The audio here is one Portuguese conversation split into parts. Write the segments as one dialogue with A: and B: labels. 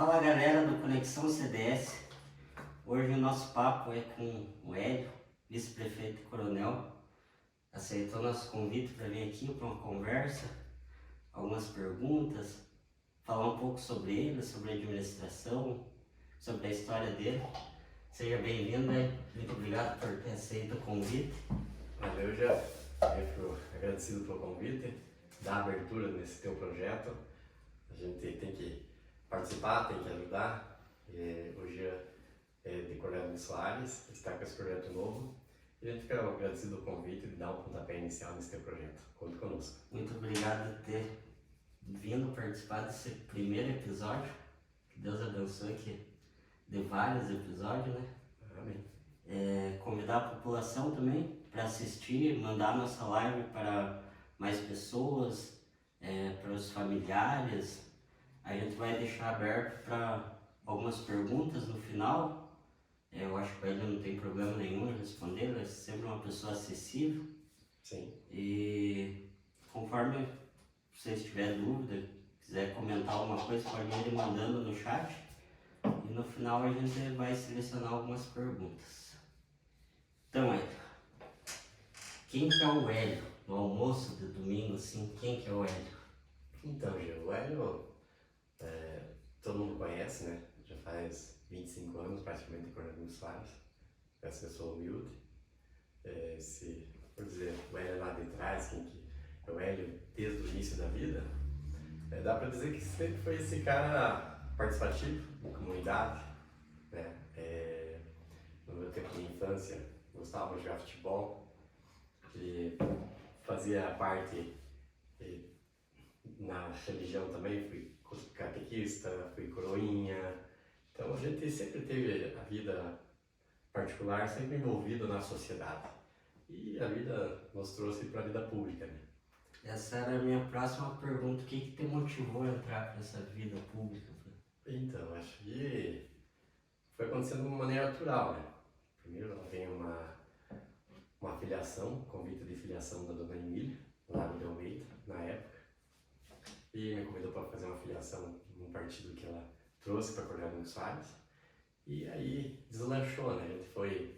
A: Fala galera do Conexão CDS, hoje o nosso papo é com o Hélio, vice-prefeito e coronel. Aceitou nosso convite para vir aqui para uma conversa, algumas perguntas, falar um pouco sobre ele, sobre a administração, sobre a história dele. Seja bem-vindo, Hélio. Muito obrigado por ter aceito o convite.
B: Valeu, Jeff. Eu fico agradecido pelo convite, da abertura nesse teu projeto. A gente tem que participar, tem que ajudar. Hoje é de Coronel Soares, que está com esse projeto novo. E a gente fica agradecido pelo convite de dar um pontapé inicial nesse teu projeto. Conte conosco.
A: Muito obrigado por ter vindo participar desse primeiro episódio. Que Deus abençoe que dê vários episódios, né?
B: Amém.
A: Convidar a população também para assistir, mandar nossa live para mais pessoas, para os familiares. A gente vai deixar aberto para algumas perguntas no final. Eu acho que ele não tem problema nenhum em responder, ele é sempre uma pessoa acessível.
B: Sim.
A: E conforme vocês tiverem dúvida, quiser comentar alguma coisa, pode ir mandando no chat. E no final a gente vai selecionar algumas perguntas. Então, quem que é o Hélio? No almoço de domingo, assim, quem que é o Hélio?
B: Então, Gil, o Hélio, todo mundo conhece, né? Já faz 25 anos praticamente em Coronel Soares. Essa pessoa humilde. Se for dizer o Hélio lá de trás, quem que é o Hélio desde o início da vida, dá para dizer que sempre foi esse cara participativo da comunidade, né? No meu tempo de infância, gostava de jogar futebol, que fazia parte na religião também, fui catequista, fui coroinha. Então a gente sempre teve a vida particular sempre envolvida na sociedade. E a vida nos trouxe para a vida pública, né?
A: Essa era a minha próxima pergunta. O que te motivou a entrar para essa vida pública?
B: Então, acho que foi acontecendo de uma maneira natural, né? Primeiro vem uma filiação, convite de filiação da dona Emília, lá de Almeida, na época. E me convidou para fazer uma filiação num partido que ela trouxe para Coronel Soares. E aí deslanchou, né? A gente foi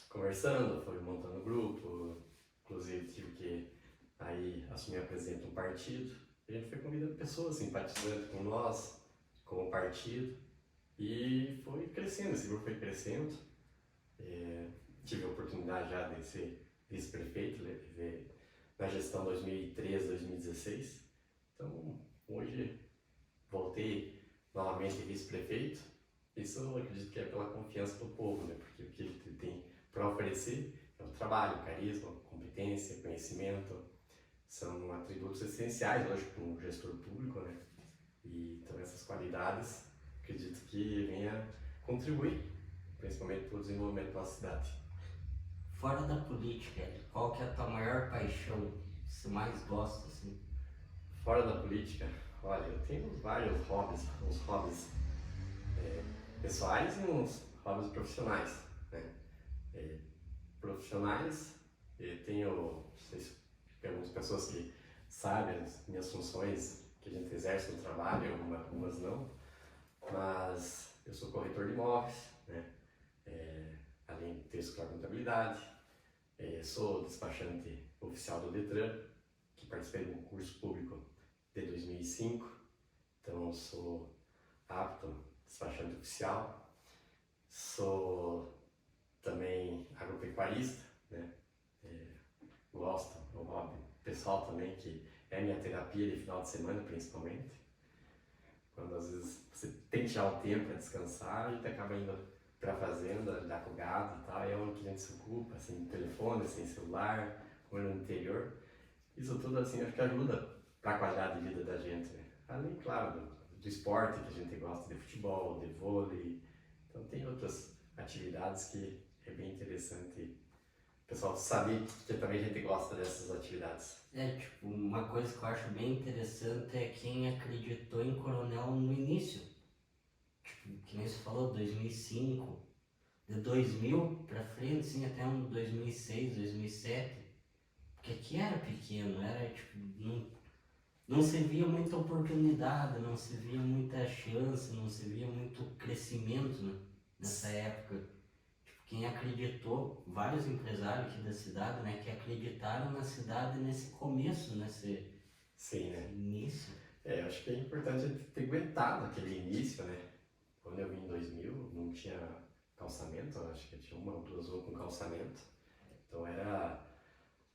B: conversando, foi montando grupo, inclusive tive que aí assumir a presidência de um partido. E a gente foi convidando pessoas simpatizantes com nós, com o partido, e foi crescendo, esse grupo foi crescendo. Tive a oportunidade já de ser vice-prefeito na gestão 2013-2016. Então, hoje voltei novamente vice-prefeito. Isso eu acredito que é pela confiança do povo, né? Porque o que ele tem para oferecer é o trabalho, carisma, competência, conhecimento. São atributos essenciais, lógico, para um gestor público, né? E então essas qualidades, acredito que venha contribuir, principalmente para o desenvolvimento da nossa cidade.
A: Fora da política, qual que é a tua maior paixão? Que você mais gosta, assim?
B: Fora da política, olha, eu tenho vários hobbies, uns hobbies pessoais e uns hobbies profissionais, né? Profissionais, eu tenho, não sei se tem algumas pessoas que sabem as minhas funções que a gente exerce no trabalho, algumas não, mas eu sou corretor de imóveis, né? Além de ter escola de contabilidade, sou despachante oficial do Detran, que participei de um curso público de 2005, então sou apto despachante oficial. Sou também agropecuarista, né? Gosto, é um hobby pessoal também, que é minha terapia de final de semana principalmente. Quando às vezes você tem que tirar o tempo para descansar, a gente acaba indo para a fazenda, lidar com o gado e tal, e é onde a gente se ocupa, sem telefone, sem celular, como no interior. Isso tudo assim acho que ajuda para a qualidade de vida da gente, né? Além, claro, do esporte que a gente gosta, de futebol, de vôlei. Então tem outras atividades que é bem interessante o pessoal saber que também a gente gosta dessas atividades.
A: Tipo, uma coisa que eu acho bem interessante é quem acreditou em Coronel no início. Tipo, que nem você falou, 2005, de 2000 pra frente, assim, até um 2006, 2007. Porque aqui era pequeno, era tipo, não se via muita oportunidade, não se via muita chance, não se via muito crescimento, né, nessa época. Tipo, quem acreditou, vários empresários aqui da cidade, né, que acreditaram na cidade nesse começo, nesse
B: Sim, né?
A: início.
B: Eu acho que é importante a gente ter aguentado aquele início, né? Quando eu vim em 2000, não tinha calçamento, eu acho que tinha uma ou duas ruas com calçamento. Então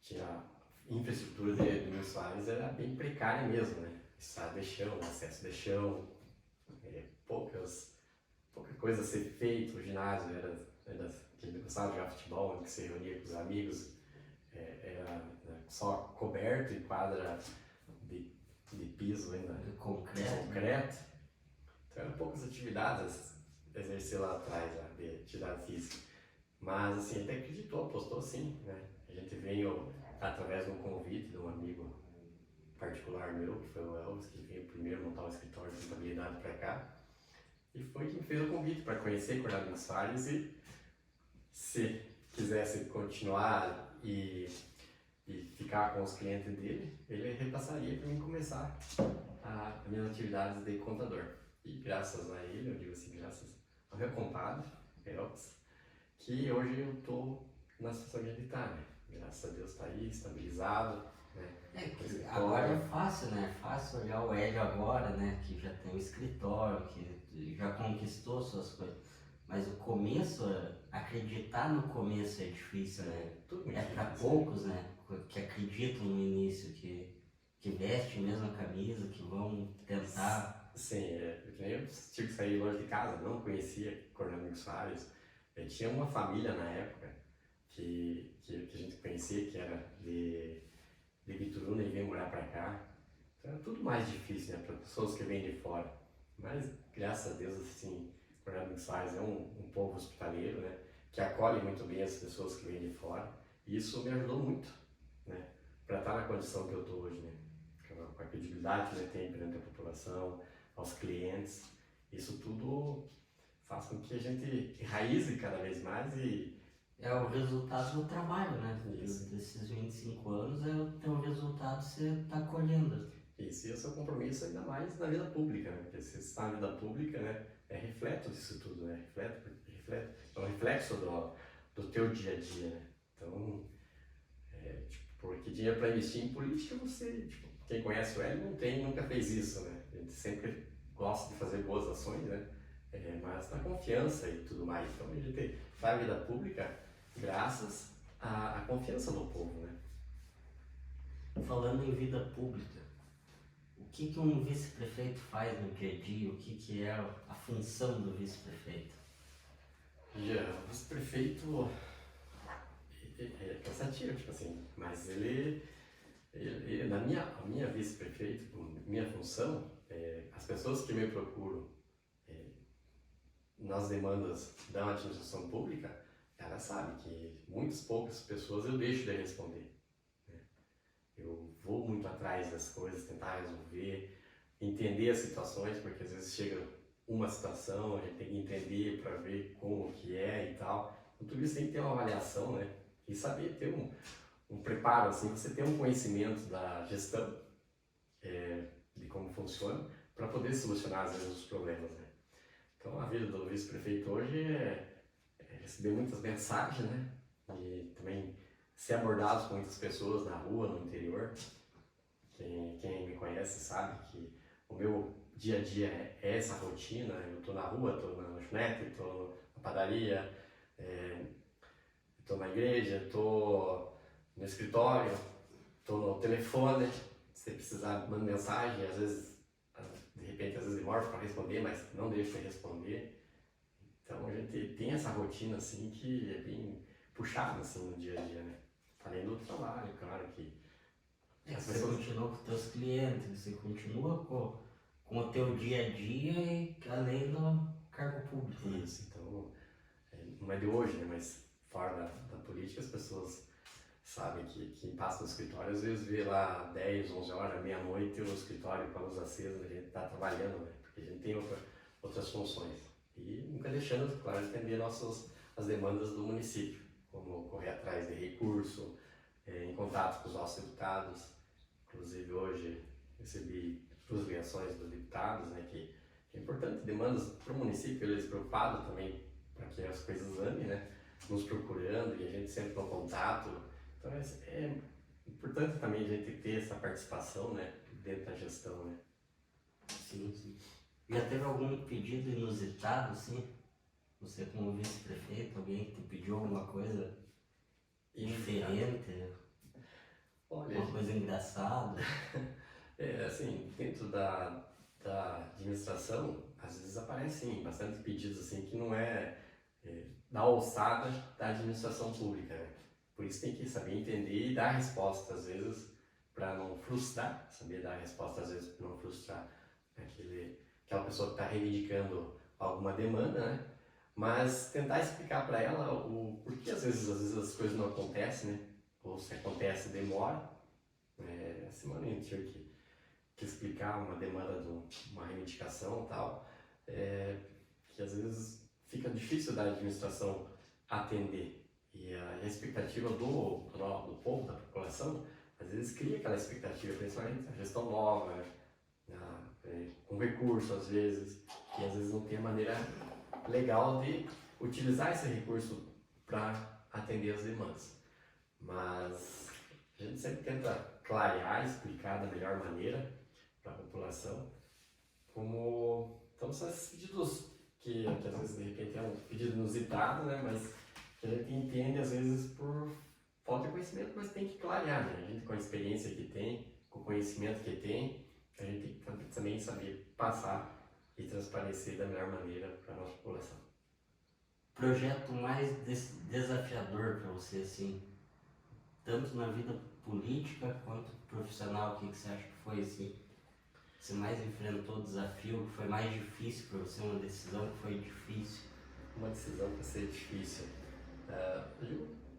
B: tinha infraestrutura de Minas Soares era bem precária mesmo, né? Estrada de chão, acesso de chão, pouca coisa a ser feito. O ginásio era que gostava de jogar futebol, que se reunia com os amigos, era só coberto e quadra de piso ainda,
A: De
B: de
A: concreto.
B: concreto. Então eram poucas atividades a exercer lá atrás, lá, de atividade física. Mas assim, até acreditou, apostou sim, né? A gente veio através de um convite de um amigo particular meu, que foi o Elvis, que veio primeiro montar o escritório de contabilidade para cá. E foi quem fez o convite para conhecer Coronel Salles e se quisesse continuar e ficar com os clientes dele, ele repassaria para mim começar as minhas atividades de contador. E graças a ele, eu digo assim, graças ao meu compadre, Elvis, que hoje eu estou na situação que ele está, né? Graças a Deus está aí, estabilizado, né?
A: Agora é fácil, né? É fácil olhar o Hélio agora, né? Que já tem um escritório, que já conquistou suas coisas. Mas o começo, acreditar no começo é difícil, né?
B: Tudo
A: É para poucos, né? Que acreditam no início, que vestem mesmo a camisa, que vão tentar.
B: Sim, eu tive que sair longe de casa, não conhecia Coronel Soares. Tinha uma família na época que a gente conhecia, que era de Bituruna e veio morar para cá. Então era tudo mais difícil, né, para pessoas que vêm de fora. Mas, graças a Deus, assim, Coronel Soares é um povo hospitaleiro, né, que acolhe muito bem as pessoas que vêm de fora. E isso me ajudou muito, né, para estar na condição que eu estou hoje, né, com a credibilidade que eu tenho perante a população, aos clientes. Isso tudo faz com que a gente enraize cada vez mais e...
A: É o resultado do trabalho, né?
B: Isso.
A: Desses 25 anos é o teu resultado que você está colhendo.
B: Isso, e o seu compromisso ainda mais na vida pública, né? Porque se está na vida pública, né, é reflexo disso tudo, né? É um reflexo do teu dia a dia, né? Então, porque dinheiro para investir em política, você, quem conhece o Hélio não tem, nunca fez isso, né? A gente sempre gosta de fazer boas ações, né? Mas na confiança e tudo mais. Então, a gente faz a vida pública graças à confiança do povo, né?
A: Falando em vida pública, o que um vice-prefeito faz no dia a dia? O que é a função do vice-prefeito?
B: O vice-prefeito é cansativo, assim, mas ele na minha vice-prefeito, minha função, as pessoas que me procuram nas demandas da administração pública, ela sabe que muitas poucas pessoas eu deixo de responder, né? Eu vou muito atrás das coisas, tentar resolver, entender as situações, porque às vezes chega uma situação, a gente tem que entender para ver como que é e tal. Então, tudo isso tem que ter uma avaliação, né? E saber ter um preparo, assim, você ter um conhecimento da gestão, de como funciona, para poder solucionar às vezes os problemas, né? Então a vida do vice-prefeito hoje é receber muitas mensagens, né? E também ser abordado por muitas pessoas na rua, no interior. Quem me conhece sabe que o meu dia a dia é essa rotina. Eu tô na rua, tô na lanchonete, tô na padaria, tô na igreja, tô no escritório, tô no telefone. Se precisar, manda mensagem, às vezes, de repente, às vezes demora para responder, mas não deixo de responder. Então a gente tem essa rotina assim que é bem puxada assim no dia a dia, né? Além do trabalho, claro que
A: Você continua com os teus clientes, você continua com o teu dia a dia e além do cargo público. Né?
B: Isso, então não é de hoje, né? Mas fora da política as pessoas sabem que quem passa no escritório às vezes vê lá 10, 11 horas, meia-noite o escritório com a luz acesa, a gente está trabalhando, né? Porque a gente tem outras funções. E nunca deixando, claro, de atender as demandas do município, como correr atrás de recurso, em contato com os nossos deputados. Inclusive hoje recebi 2 ligações dos deputados, né, que é importante, demandas para o município, eles preocupados também para que as coisas andem, né, nos procurando e a gente sempre no contato. Então é importante também a gente ter essa participação, né, dentro da gestão, né.
A: Sim, sim. Já teve algum pedido inusitado, assim? Você como vice-prefeito, alguém que te pediu alguma coisa diferente,
B: Olha,
A: uma coisa engraçada?
B: assim, dentro da administração, às vezes aparecem bastante pedidos assim que não é da alçada da administração pública, né? Por isso tem que saber entender e dar resposta, às vezes, para não frustrar, saber dar resposta, às vezes, para não frustrar aquela pessoa que está reivindicando alguma demanda, né? Mas tentar explicar para ela o porquê às vezes as coisas não acontecem, né? Ou se acontece, demora. A semana eu tive que explicar uma demanda de uma reivindicação e tal, que às vezes fica difícil da administração atender. E a expectativa do povo, da população, às vezes cria aquela expectativa, principalmente a gestão nova, com recurso às vezes, que às vezes não tem a maneira legal de utilizar esse recurso para atender as demandas. Mas a gente sempre tenta clarear, explicar da melhor maneira para a população, como então são esses pedidos que às vezes de repente é um pedido inusitado, né, mas que a gente entende às vezes por falta de conhecimento, mas tem que clarear, né, a gente com a experiência que tem, com o conhecimento que tem, a gente tem que também saber passar e transparecer da melhor maneira para a nossa população.
A: Projeto mais desafiador para você, assim, tanto na vida política quanto profissional, o que você acha que foi, assim, você mais enfrentou desafio, que foi mais difícil para você, uma decisão que foi difícil?
B: Uma decisão para ser difícil.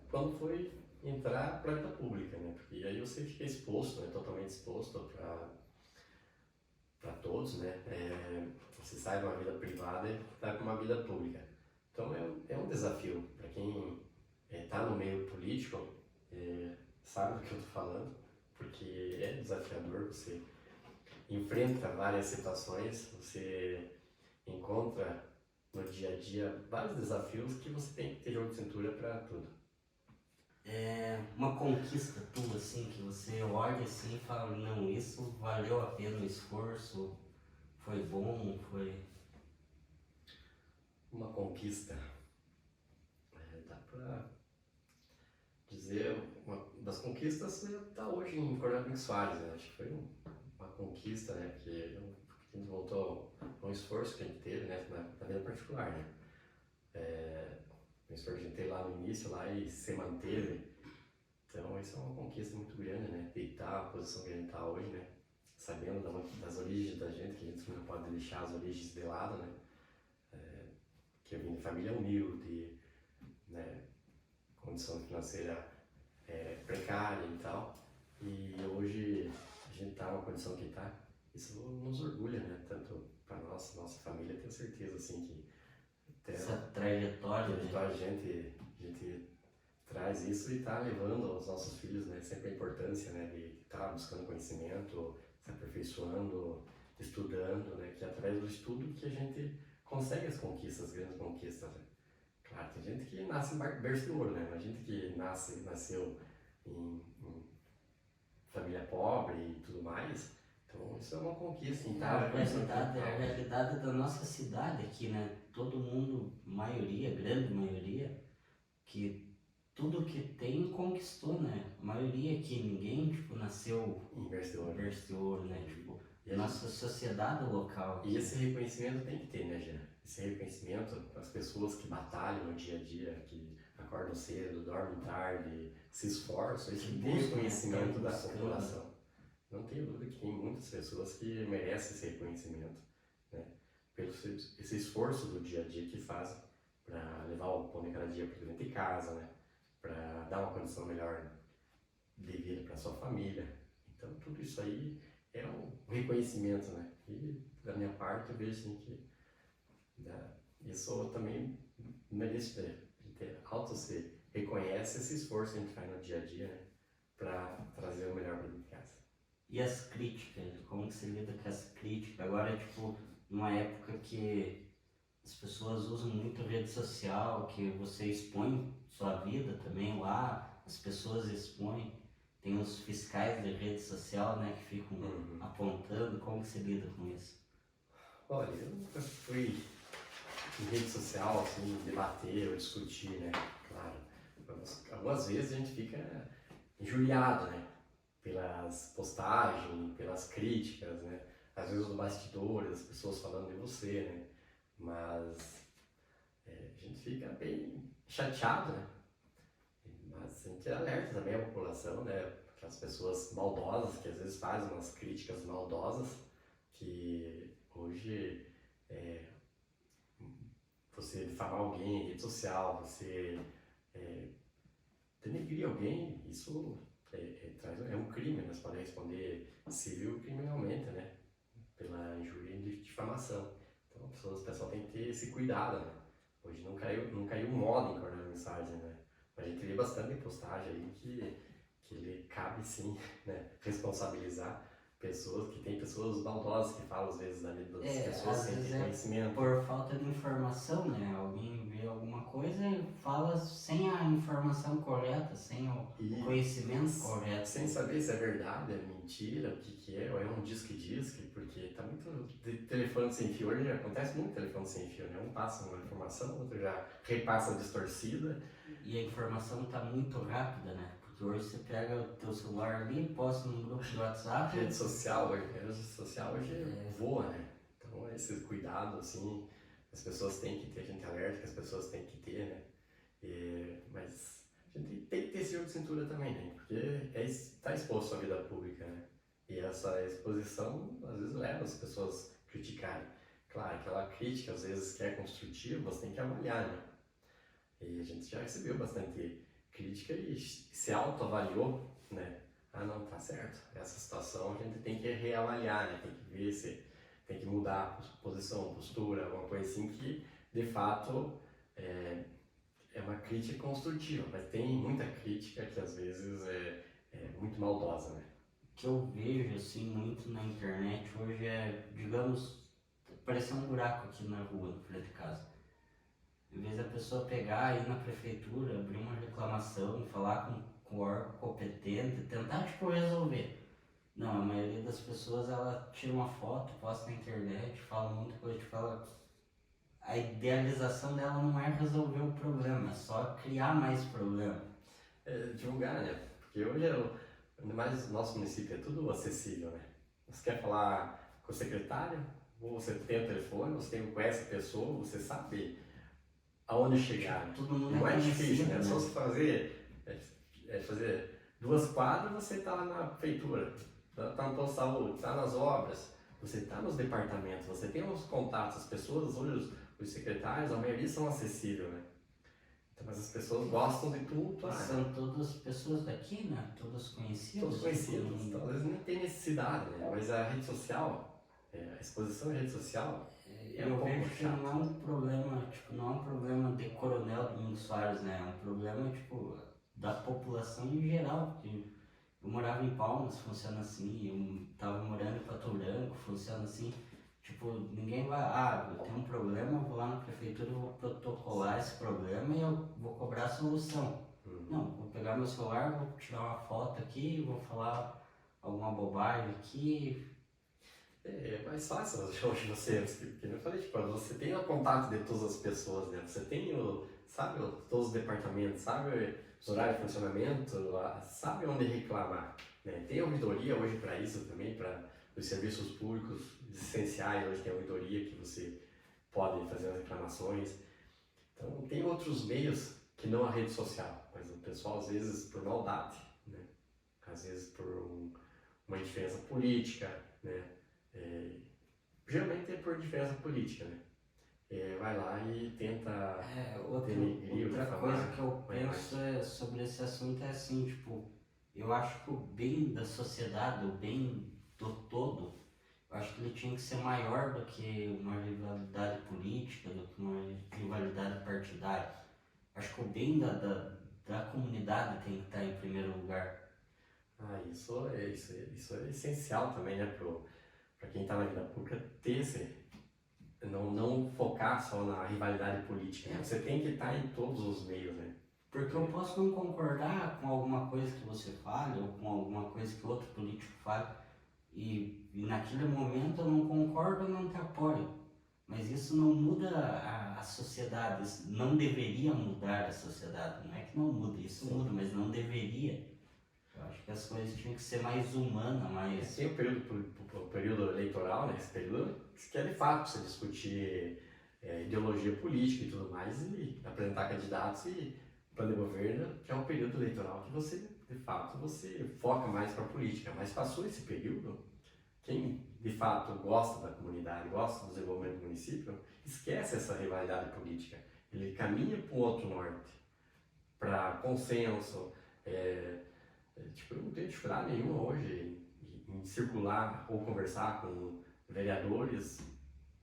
B: Quando foi entrar para a vida pública, né? Porque aí você fica exposto, né? Totalmente exposto para todos, né? Você sai de uma vida privada e vai para uma vida pública. Então é um desafio para quem está no meio político, sabe do que eu estou falando, porque é desafiador, você enfrenta várias situações, você encontra no dia a dia vários desafios que você tem que ter jogo de cintura para tudo.
A: É uma conquista tua, assim, que você olha assim e fala, não, isso valeu a pena o esforço, foi bom, foi...
B: Uma conquista, dá para dizer, uma das conquistas está hoje em Coronel Pink Soares, né? Acho que foi uma conquista, né? Porque a gente voltou a um esforço que a gente teve, né? Na vida particular, né? Um esforço que a gente teve lá no início lá e se manteve. Então isso é uma conquista muito grande, né? Deitar a posição que a gente está hoje, né? Sabendo das origens da gente, que a gente não pode deixar as origens de lado, né? Que eu vim de família humilde, né? Condição financeira precária e tal. E hoje a gente está numa condição que está. Isso nos orgulha, né? Tanto para nossa família, tenho certeza assim que
A: Essa trajetória, né?
B: a gente traz isso e está levando aos nossos filhos, né? Sempre a importância, né? De estar buscando conhecimento, se aperfeiçoando, estudando, né? Que é através do estudo que a gente consegue as conquistas, as grandes conquistas, né? Claro, tem gente que nasce em berço de ouro, né? Mas gente que nasceu em família pobre e tudo mais, então isso é uma conquista.
A: A realidade da nossa cidade aqui, né? Todo mundo, maioria, grande maioria, que tudo que tem conquistou, né? A maioria aqui, ninguém, tipo, nasceu
B: em berço
A: de ouro, né? Tipo, e a nossa sociedade local.
B: E esse reconhecimento tem que ter, né, Jean? Esse reconhecimento para as pessoas que batalham no dia a dia, que acordam cedo, dormem tarde, se esforçam, isso tem reconhecimento da população. Não tenho dúvida que tem muitas pessoas que merecem esse reconhecimento, né? Pelo esse esforço do dia a dia que fazem para levar o pão de cada dia para dentro de casa, né? Para dar uma condição melhor de vida para sua família. Então tudo isso aí é um reconhecimento, né? E da minha parte eu vejo assim que isso também merece ter alto se reconhece esse esforço que a gente faz no dia a dia, né? Para trazer o melhor para dentro de casa.
A: E as críticas, como que você lida com as críticas? Agora, tipo, numa época que as pessoas usam muito rede social, que você expõe sua vida também lá, as pessoas expõem, tem os fiscais de rede social, né, que ficam apontando, como que você lida com isso?
B: Olha, eu nunca fui em rede social, assim, debater ou discutir, né? Claro, algumas vezes a gente fica injuriado, né? Pelas postagens, pelas críticas, né? Às vezes no bastidores, as pessoas falando de você, né? Mas a gente fica bem chateado, né? Mas a gente alerta também a população, né? Aquelas pessoas maldosas que às vezes fazem umas críticas maldosas, que hoje você difamar alguém em rede social, você denegrir alguém, isso é um crime, né? Você pode responder civil e criminalmente, né? Pela injúria e difamação. Então o pessoal tem que ter esse cuidado, né? Hoje não caiu moda em cortar mensagem, né? A gente vê bastante postagem aí que ele cabe sim, né? Responsabilizar pessoas, que tem pessoas maldosas que falam às vezes da vida das pessoas
A: Às
B: sem
A: vezes
B: ter conhecimento.
A: por falta de informação, né? Alguém vê alguma coisa e fala sem a informação correta, sem o conhecimento correto.
B: Sem saber se é verdade, é mentira, o que é, ou é um disque, porque tá muito de telefone sem fio. Hoje acontece muito telefone sem fio, né? Um passa uma informação, o outro já repassa distorcida.
A: E a informação tá muito rápida, né? Porque hoje você pega o teu celular ali, posta num grupo de WhatsApp.
B: Rede social hoje voa, né? Então esse cuidado, assim, as pessoas têm que ter, a gente alerta que as pessoas têm que ter, né? Mas a gente tem que ter esse jogo de cintura também, né? Porque está exposto à vida pública, né? E essa exposição às vezes leva as pessoas a criticarem. Claro, aquela crítica às vezes que é construtiva, você tem que avaliar, né? E a gente já recebeu bastante crítica e se autoavaliou, né? Ah, não, tá certo. Essa situação a gente tem que reavaliar, né? Tem que ver se tem que mudar a posição, postura, alguma coisa assim que de fato é uma crítica construtiva, mas tem muita crítica que às vezes é muito maldosa, né?
A: O que eu vejo assim muito na internet hoje é, digamos, parecer um buraco aqui na rua, na frente de casa. Em vez da pessoa pegar, ir na prefeitura, abrir uma reclamação, falar com o órgão competente, tentar tipo resolver. Não, a maioria das pessoas ela tira uma foto, posta na internet, fala muita coisa, tipo, a idealização dela não é resolver o problema, é só criar mais problema.
B: Divulgar, né? Porque hoje, ainda mais o nosso município, é tudo acessível, né? Você quer falar com o secretário, ou você tem o telefone, você conhece a pessoa, você sabe aonde chegar. Né?
A: Todo mundo
B: não é difícil, né?
A: né?
B: Só se fazer 2 quadras, você está lá na prefeitura, está no posto de saúde, está nas obras, você está nos departamentos, você tem os contatos, as pessoas, hoje os secretários, a maioria são acessíveis, né? Então, mas as pessoas gostam de tudo.
A: São todas pessoas daqui, né? Todas conhecidas.
B: Todos conhecidos, então às vezes nem tem necessidade, né? Mas a rede social, a exposição em rede social
A: eu vejo que não é um problema, tipo, não é um problema de Coronel Domingos Soares, né? É um problema, tipo, da população em geral, porque eu morava em Palmas, funciona assim, eu tava morando em Pato Branco, funciona assim, tipo, ninguém vai, eu tenho um problema, eu vou lá na prefeitura, eu vou protocolar esse problema e eu vou cobrar a solução. Não, vou pegar meu celular, vou tirar uma foto aqui, vou falar alguma bobagem aqui.
B: É mais fácil hoje você, porque eu falei, tipo, você tem o contato de todas as pessoas, né? Você tem todos os departamentos, sabe os horários de funcionamento, sabe onde reclamar, né? Tem ouvidoria hoje para isso também, para os serviços públicos essenciais, hoje tem ouvidoria que você pode fazer as reclamações. Então tem outros meios que não a rede social, mas o pessoal às vezes por maldade, né? Às vezes por uma diferença política, né? Geralmente é por diferença política, né? Vai lá e tenta
A: Outra coisa que eu penso sobre esse assunto é assim, tipo, eu acho que o bem da sociedade, o bem do todo, eu acho que ele tinha que ser maior do que uma rivalidade política, do que uma rivalidade partidária. Acho que o bem da comunidade tem que estar em primeiro lugar.
B: Isso é essencial também, né, para quem está na vida pública, ter não focar só na rivalidade política, né? Você tem que estar em todos os meios, né?
A: Porque eu posso não concordar com alguma coisa que você fale ou com alguma coisa que outro político fale e naquele momento eu não concordo ou não te apoio. Mas isso não muda a sociedade, isso não deveria mudar a sociedade. Não é que não muda, isso
B: Sim.
A: muda, mas não deveria. Eu acho que as coisas tinham que ser mais humanas, mais...
B: Tem o período eleitoral, né? Esse período que é de fato você discutir ideologia política e tudo mais e apresentar candidatos e plano de governo, que é um período eleitoral que você, de fato, você foca mais para a política. Mas passou esse período, quem de fato gosta da comunidade, gosta do desenvolvimento do município, esquece essa rivalidade política. Ele caminha para um outro norte, para consenso. Tipo, eu não tenho dificuldade nenhuma hoje em circular ou conversar com vereadores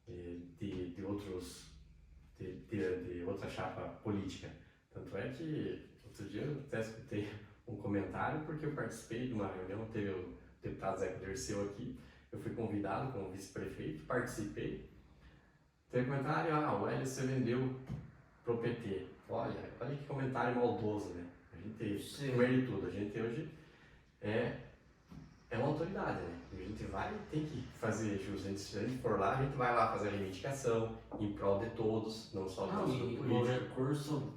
B: de outra chapa política. Tanto é que outro dia eu até escutei um comentário porque eu participei de uma reunião, teve o deputado Zeca Dirceu aqui, eu fui convidado como vice-prefeito, participei. Teve um comentário, o Hélio você vendeu pro PT. Olha que comentário maldoso, né? A gente, primeiro de tudo, a gente hoje é uma autoridade, né? A gente tem que fazer jus. Se a gente for lá, a gente vai lá fazer a reivindicação em prol de todos, não só do nosso
A: e
B: político.
A: o recurso,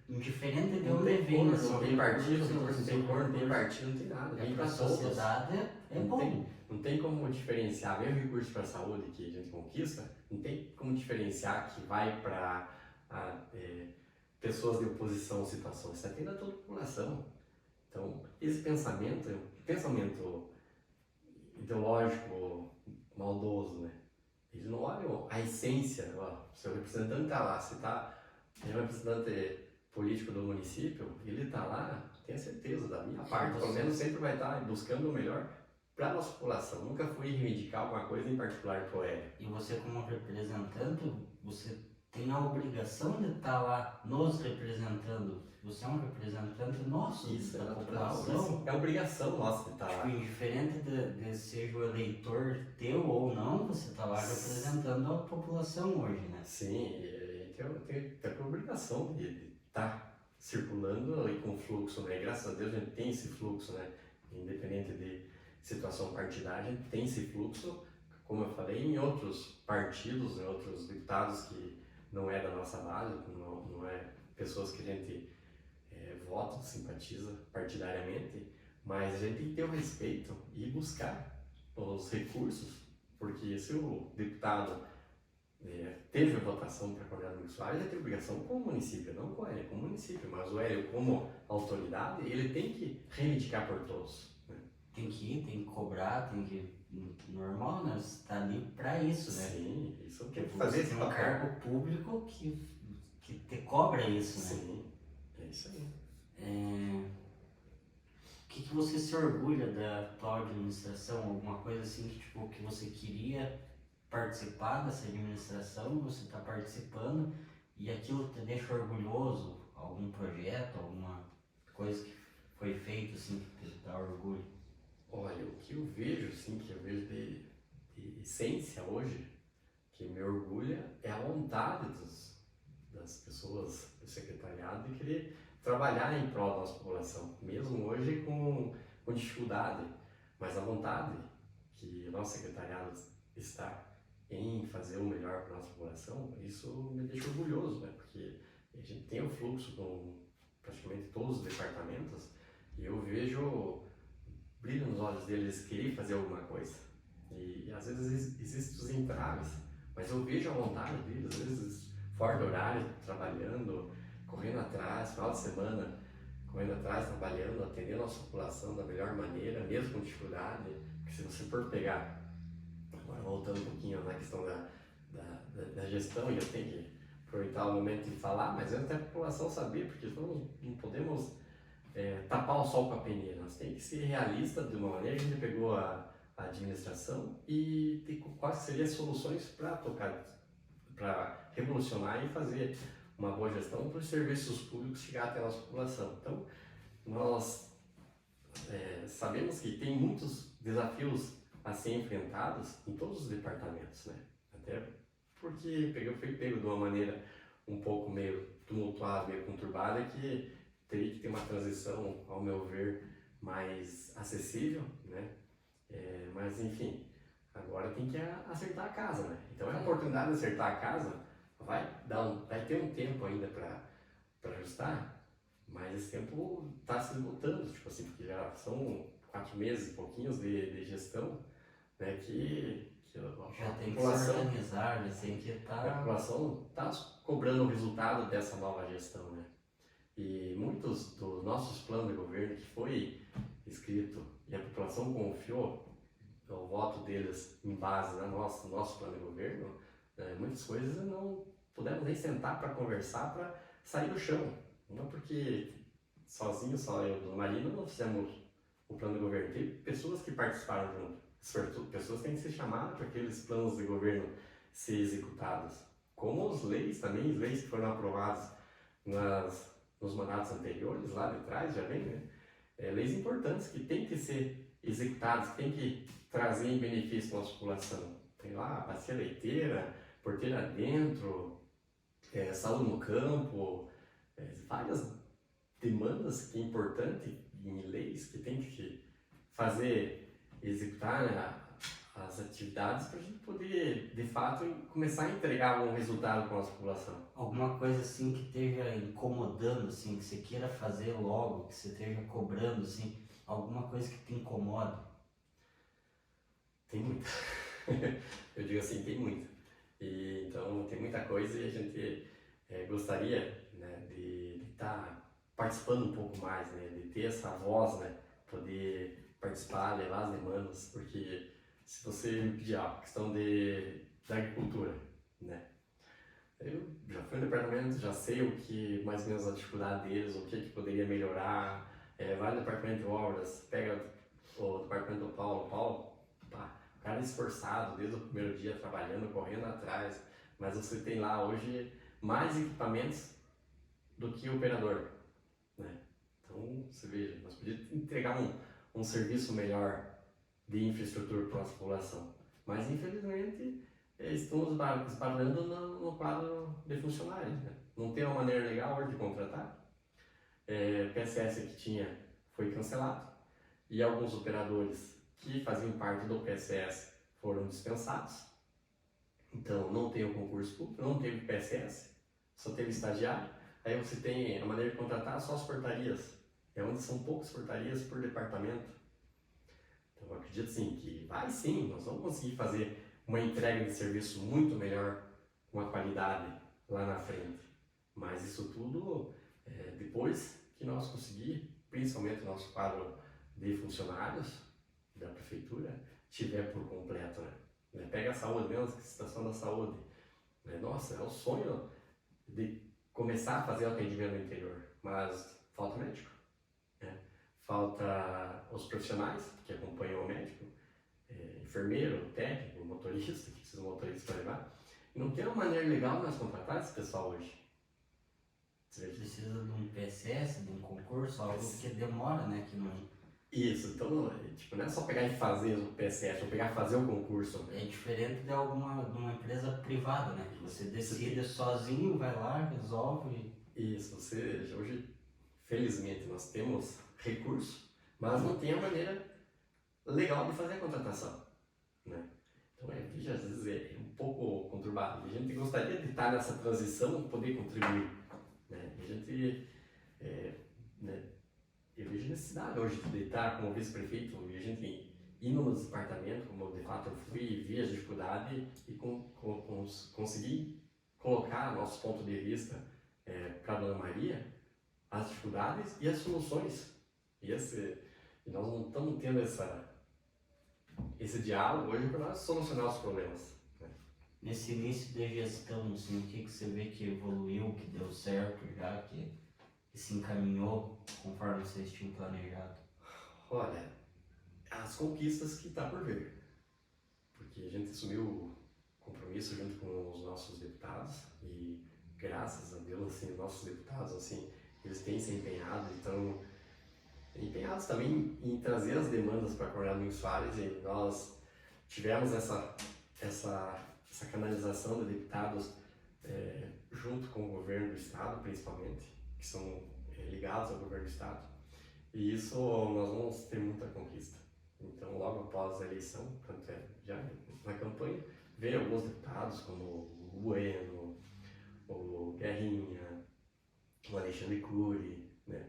A: indiferente de
B: Não
A: onde
B: tem
A: vem,
B: cor, não tem partido, não tem cor, não tem partido, não tem nada.
A: É
B: Vem
A: para
B: para
A: a
B: todos.
A: sociedade, é
B: Não
A: bom.
B: não tem como diferenciar, mesmo recurso para a saúde que a gente conquista, não tem como diferenciar que vai para pessoas de oposição à situação, isso atende a toda a população. Então, esse pensamento ideológico maldoso, né? Eles não olham a essência, seu representante está lá, se é um representante político do município, ele está lá, tenha certeza, da minha parte, pelo menos sempre vai estar buscando o melhor para a nossa população. Nunca fui reivindicar alguma coisa em particular para o Hélio.
A: E você como representante, você tem a obrigação de estar lá nos representando. Você é um representante nosso,
B: Isso
A: da
B: é
A: população.
B: natural, é obrigação nossa de estar lá.
A: Tipo, indiferente de seja o eleitor teu ou não, você está lá representando a população hoje, né?
B: Sim, e tem a obrigação de estar circulando e com fluxo, né? Graças a Deus a gente tem esse fluxo, né? Independente de situação partidária, a gente tem esse fluxo, como eu falei, em outros partidos, em outros deputados que não é da nossa base, não é pessoas que a gente vota, simpatiza partidariamente, mas a gente tem que ter o respeito e buscar os recursos, porque se o deputado teve a votação para Coronel Domingos Soares, ele tem obrigação com o município, não com o Hélio, com o município, mas o Hélio como autoridade, ele tem que reivindicar por todos. Né?
A: Tem que ir, tem que cobrar, tem que... Normal, né? Você está ali para isso, né?
B: Sim, isso tem que
A: Você
B: fazer esse
A: tem um
B: papel.
A: cargo público que te cobra isso, né?
B: Sim, é isso aí.
A: O que você se orgulha da atual administração? Alguma coisa assim que, tipo, que você queria participar dessa administração, você está participando e aquilo te deixa orgulhoso? Algum projeto, alguma coisa que foi feito assim que te dá orgulho?
B: Olha, o que eu vejo, sim, que eu vejo de essência hoje, que me orgulha, é a vontade das pessoas do secretariado de querer trabalhar em prol da nossa população, mesmo hoje com dificuldade, mas a vontade que o nosso secretariado está em fazer o melhor para a nossa população, isso me deixa orgulhoso, né? Porque a gente tem um fluxo com praticamente todos os departamentos e eu vejo brilho nos olhos deles querer fazer alguma coisa. E às vezes existem os entraves, mas eu vejo a vontade deles, às vezes fora do horário, trabalhando, correndo atrás, final de semana, correndo atrás, trabalhando, atendendo a nossa população da melhor maneira, mesmo com dificuldade. Porque se você for pegar, agora voltando um pouquinho na questão da gestão, e eu tenho que aproveitar o momento e falar, mas até a população saber, porque não podemos tapar o sol com a peneira, nós temos que ser realistas de uma maneira. A gente pegou a administração e ter quais seriam as soluções para tocar, para revolucionar e fazer uma boa gestão para os serviços públicos chegar até a nossa população. Então, nós sabemos que tem muitos desafios a ser enfrentados em todos os departamentos, né? Até porque foi pego de uma maneira um pouco meio tumultuada, meio conturbada, que teria que ter uma transição, ao meu ver, mais acessível, né? Mas enfim, agora tem que acertar a casa, né? Então a oportunidade de acertar a casa vai ter um tempo ainda para ajustar, mas esse tempo está se esgotando, tipo assim, porque já são 4 meses e pouquinhos de gestão, né? Que
A: Já tem que se organizar, já tem que estar.
B: A população está cobrando o resultado dessa nova gestão, né? E muitos dos nossos planos de governo que foi escrito e a população confiou o voto deles em base no nosso plano de governo, muitas coisas não pudemos nem sentar para conversar, para sair do chão. Não porque sozinho, só eu do Marino, não fizemos o plano de governo. Teve pessoas que participaram junto. Pessoas têm que ser chamadas para aqueles planos de governo ser executados. Como as leis também, as leis que foram aprovadas nos mandatos anteriores, lá de trás, já vem, né? Leis importantes que têm que ser executadas, que têm que trazer em benefício a nossa população. Tem lá bacia leiteira, porteira dentro, saúde no campo, várias demandas que é importante em leis que tem que executar, né, as atividades para a gente poder, de fato, começar a entregar um resultado para a nossa população.
A: Alguma coisa assim que esteja incomodando, assim, que você queira fazer logo, que você esteja cobrando, assim, alguma coisa que te incomoda?
B: Tem muita. Eu digo assim, tem muita. E, então, tem muita coisa e a gente gostaria, né, de estar participando um pouco mais, né, de ter essa voz, né, poder participar, levar as demandas, porque se você me pedir a questão da agricultura, né, eu já fui no departamento, já sei o que, mais ou menos a dificuldade deles, o que poderia melhorar, vai no departamento de obras, pega o departamento do Paulo, pá, o cara é esforçado desde o primeiro dia, trabalhando, correndo atrás, mas você tem lá hoje mais equipamentos do que operador, né? Então, você veja, nós podíamos entregar um serviço melhor de infraestrutura para a nossa população, mas infelizmente estamos esbarrando no quadro de funcionários, né? Não tem uma maneira legal hoje de contratar. PSS que tinha foi cancelado e alguns operadores que faziam parte do PSS foram dispensados. Então não tem o concurso público, não teve PSS, só teve estagiário. Aí você tem a maneira de contratar só as portarias, onde são poucas portarias por departamento. Então eu acredito sim que vai sim, nós vamos conseguir fazer uma entrega de serviço muito melhor, com a qualidade lá na frente. Mas isso tudo depois que nós conseguir, principalmente o nosso quadro de funcionários da prefeitura, tiver por completo, né? Pega a saúde mesmo, a situação da saúde. Nossa, é o sonho de começar a fazer o atendimento no interior, mas falta médico, né? Falta os profissionais que acompanham o médico, enfermeiro, técnico, motorista, que precisa de um motorista para levar. E não tem uma maneira legal de nós contratar esse pessoal hoje.
A: Você precisa de um PSS, de um concurso, algo que demora, né? Que não...
B: Isso, então não é só pegar e fazer o PSS, ou pegar e fazer o concurso.
A: É diferente de uma empresa privada, né? Que você decide sozinho, vai lá, resolve.
B: Isso, hoje, felizmente, nós temos recurso, mas não tem a maneira legal de fazer a contratação, né? Então às vezes é um pouco conturbado. A gente gostaria de estar nessa transição, poder contribuir, né? A gente, né, eu vejo necessidade hoje de estar como vice-prefeito e a gente indo nos departamentos, como de fato eu fui e vi as dificuldades e conseguir colocar nosso ponto de vista para a Dona Maria, as dificuldades e as soluções. E nós não estamos tendo esse diálogo hoje para nós solucionar os problemas, né?
A: Nesse início de gestão, assim, o que você vê que evoluiu, que deu certo já, que se encaminhou conforme vocês tinham planejado?
B: Olha, as conquistas que está por vir, porque a gente assumiu o compromisso junto com os nossos deputados e graças a Deus, assim, os nossos deputados, assim, eles têm se empenhado, então empenhados também em trazer as demandas para Coronel Domingos Soares, e nós tivemos essa canalização de deputados junto com o governo do estado, principalmente, que são ligados ao governo do estado, e isso nós vamos ter muita conquista. Então, logo após a eleição, portanto, já na campanha, veio alguns deputados como o Bueno, o Guerrinha, o Alexandre Cury, né,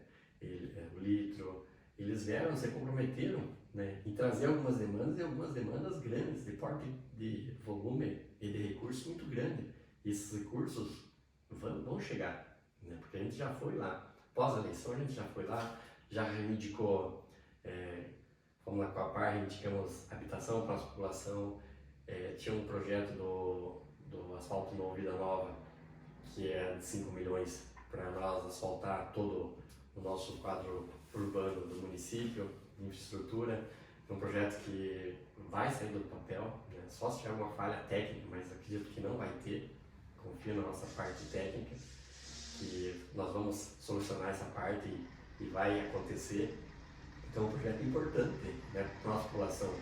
B: o Litro. Eles vieram, se comprometeram, né, em trazer algumas demandas, e algumas demandas grandes, de porte de volume e de recurso muito grande. E esses recursos vão chegar, né, porque a gente já foi lá, pós a eleição a gente já foi lá, já reivindicou, fomos lá com a PAR, reivindicamos habitação para a nossa população, tinha um projeto do Asfalto Novo Vida Nova, que é de 5 milhões para nós asfaltar todo o nosso quadro urbano do município, de infraestrutura. É um projeto que vai sair do papel, né? Só se tiver uma falha técnica, mas acredito que não vai ter. Confio na nossa parte técnica, que nós vamos solucionar essa parte e vai acontecer. Então, é um projeto importante, né, para a nossa população,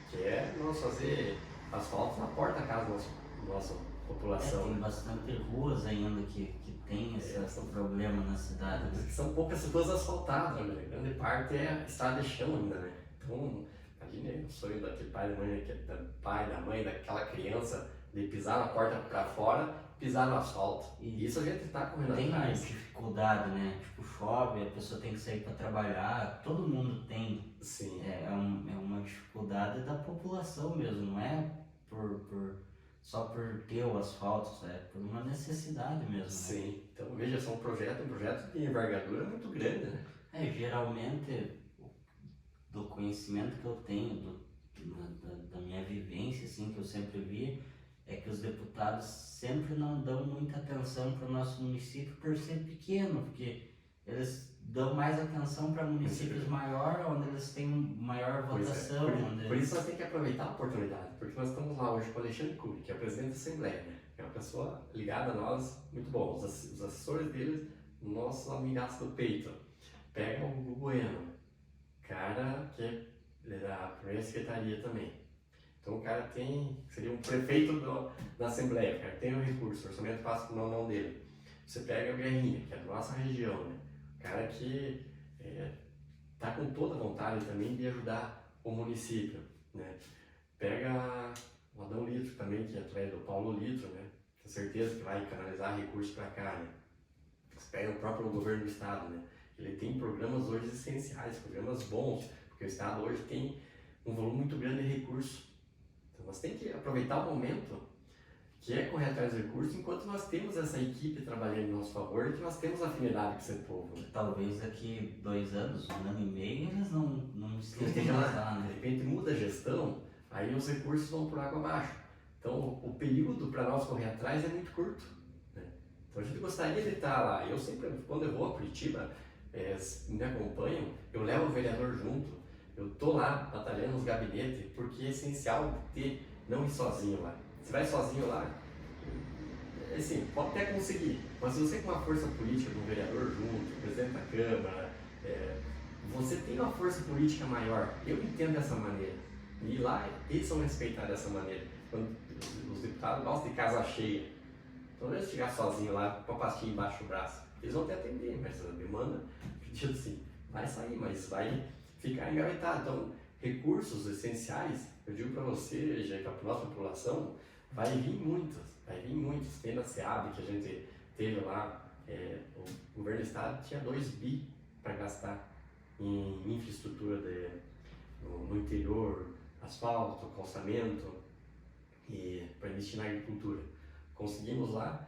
B: que é nós fazer asfalto na porta da casa da nossa população.
A: Tem bastante ruas ainda que tem esse problema na cidade. Né?
B: São poucas ruas asfaltadas, né? Grande parte é estrada de chão ainda, né? Então, imagine o sonho daquele pai, da mãe, daquela criança, de pisar na porta para fora, pisar no asfalto. E isso a gente está correndo atrás.
A: Tem dificuldade, né? Tipo, chove, a pessoa tem que sair para trabalhar, todo mundo tem.
B: Sim.
A: É uma dificuldade da população mesmo, não é só por ter o asfalto, é por uma necessidade mesmo.
B: Sim,
A: né?
B: então veja, são um projeto de envergadura muito grande, né?
A: Geralmente, do conhecimento que eu tenho, da minha vivência, assim, que eu sempre vi, é que os deputados sempre não dão muita atenção para o nosso município por ser pequeno, porque eles dão mais atenção para municípios maiores, onde eles têm maior votação.
B: Por isso nós temos que aproveitar a oportunidade, porque nós estamos lá hoje com o Alexandre Cury, que é o presidente da Assembleia, né? É uma pessoa ligada a nós, muito bom. Os assessores deles, nosso amigaço do peito. Pega o Bueno, cara que é da primeira secretaria também. Então o cara seria um prefeito da Assembleia, o cara tem um recurso, o orçamento passa por mão dele. Você pega o Guerrinha, que é da nossa região, né? O cara que tá com toda a vontade também de ajudar o município, né? Pega o Adão Litro também, que é através do Paulo Litro, né? Tenho certeza que vai canalizar recursos para cá, né? Você pega o próprio governo do estado, né? Ele tem programas hoje essenciais, programas bons, porque o estado hoje tem um volume muito grande de recursos. Então nós temos que aproveitar o momento que é correr atrás dos recursos, enquanto nós temos essa equipe trabalhando em nosso favor e que nós temos afinidade com esse povo. Né?
A: Talvez daqui 2 anos, 1 ano e meio, eles não estejam mais lá, né?
B: De repente muda a gestão, aí os recursos vão por água abaixo. Então o período para nós correr atrás é muito curto. Né? Então a gente gostaria de estar lá. Eu sempre, quando eu vou a Curitiba, me acompanham, eu levo o vereador junto, eu tô lá batalhando nos gabinetes, porque é essencial não ir sozinho lá. Você vai sozinho lá, assim, pode até conseguir, mas se você com uma força política de um vereador junto, presidente da Câmara, você tem uma força política maior. Eu entendo dessa maneira. E lá eles são respeitados dessa maneira. Quando os deputados gostam de casa cheia. Então, eles chegar sozinho lá com a pastinha embaixo do braço, eles vão te atender, mas a demanda, acredito assim, vai sair, mas vai ficar engavetado. Então, recursos essenciais, eu digo para você, já para a nossa população, vai vir muitos. Tem na SEAB que a gente teve lá, o governo do estado tinha 2 bi para gastar em infraestrutura no interior, asfalto, calçamento e para investir na agricultura. Conseguimos lá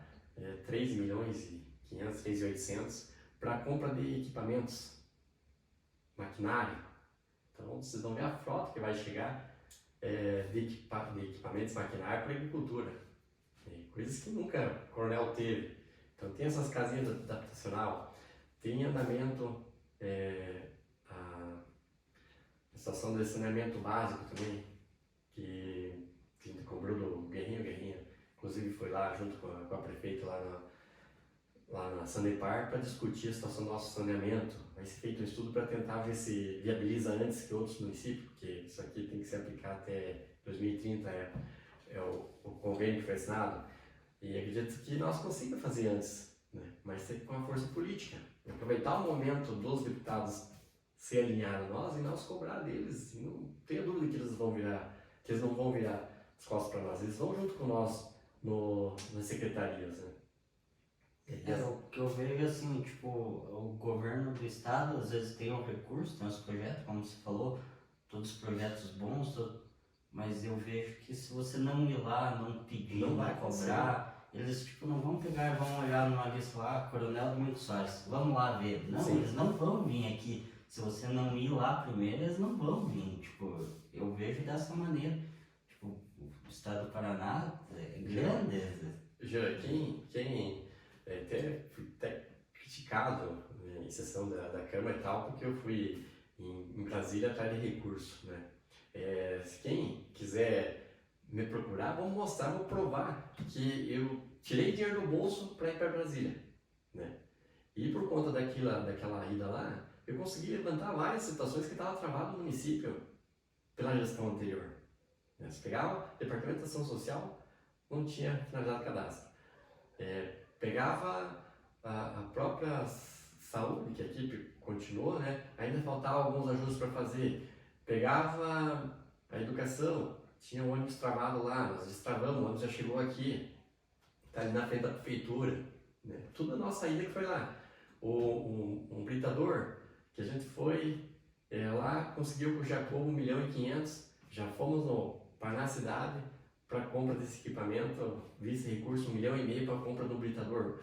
B: 3 milhões e 500, 3 e 800 para compra de equipamentos, maquinário. Então vocês vão ver a frota que vai chegar de equipamentos, maquinário para a agricultura. Coisas que nunca o Coronel teve. Então tem essas casinhas adaptacional, tem andamento, a estação de saneamento básico também, que a gente cobrou do Guerrinha, inclusive foi lá junto com a prefeita lá lá na Sanepar para discutir a situação do nosso saneamento. Vai ser feito um estudo para tentar ver se viabiliza antes que outros municípios, porque isso aqui tem que se aplicar até 2030, é o convênio que foi assinado. E acredito que nós consigamos fazer antes, né? Mas tem com a força política. Aproveitar o momento dos deputados se alinhar a nós e nós cobrar deles. E não tenho dúvida que eles vão virar, que eles não vão virar as costas para nós, eles vão junto com nós nas secretarias, né?
A: O que eu vejo assim, tipo, o governo do estado às vezes tem um recurso, tem os projetos, como você falou, todos os projetos bons, mas eu vejo que se você não ir lá, não pedir,
B: Não
A: não
B: vai
A: cobrar, eles tipo não vão pegar e vão olhar numa lista lá, Coronel Domingos Soares, vamos lá ver. Não,
B: Sim.
A: eles não vão vir aqui. Se você não ir lá primeiro, eles não vão vir. Tipo, eu vejo dessa maneira. Tipo, o estado do Paraná é grande.
B: Já, quem fui até criticado, né, em sessão da Câmara e tal, porque eu fui em Brasília atrás de recurso, né? Se quem quiser me procurar, vou mostrar, vou provar que eu tirei dinheiro do bolso para ir para Brasília, né? E por conta daquela ida lá, eu consegui levantar várias situações que estavam travadas no município pela gestão anterior, né? Você pegava o Departamento de Ação Social, não tinha finalizado o cadastro. Pegava a própria saúde, que a equipe continuou, né? Ainda faltavam alguns ajustes para fazer. Pegava a educação, tinha um ônibus travado lá, nós destravamos, o ônibus já chegou aqui, está ali na frente da prefeitura, né? Tudo a nossa ida que foi lá. Um britador, que a gente foi lá, conseguiu com o Jacobo 1.500.000, já fomos no Paraná Cidade, para a compra desse equipamento, vice-recurso 1,5 milhão para a compra do britador,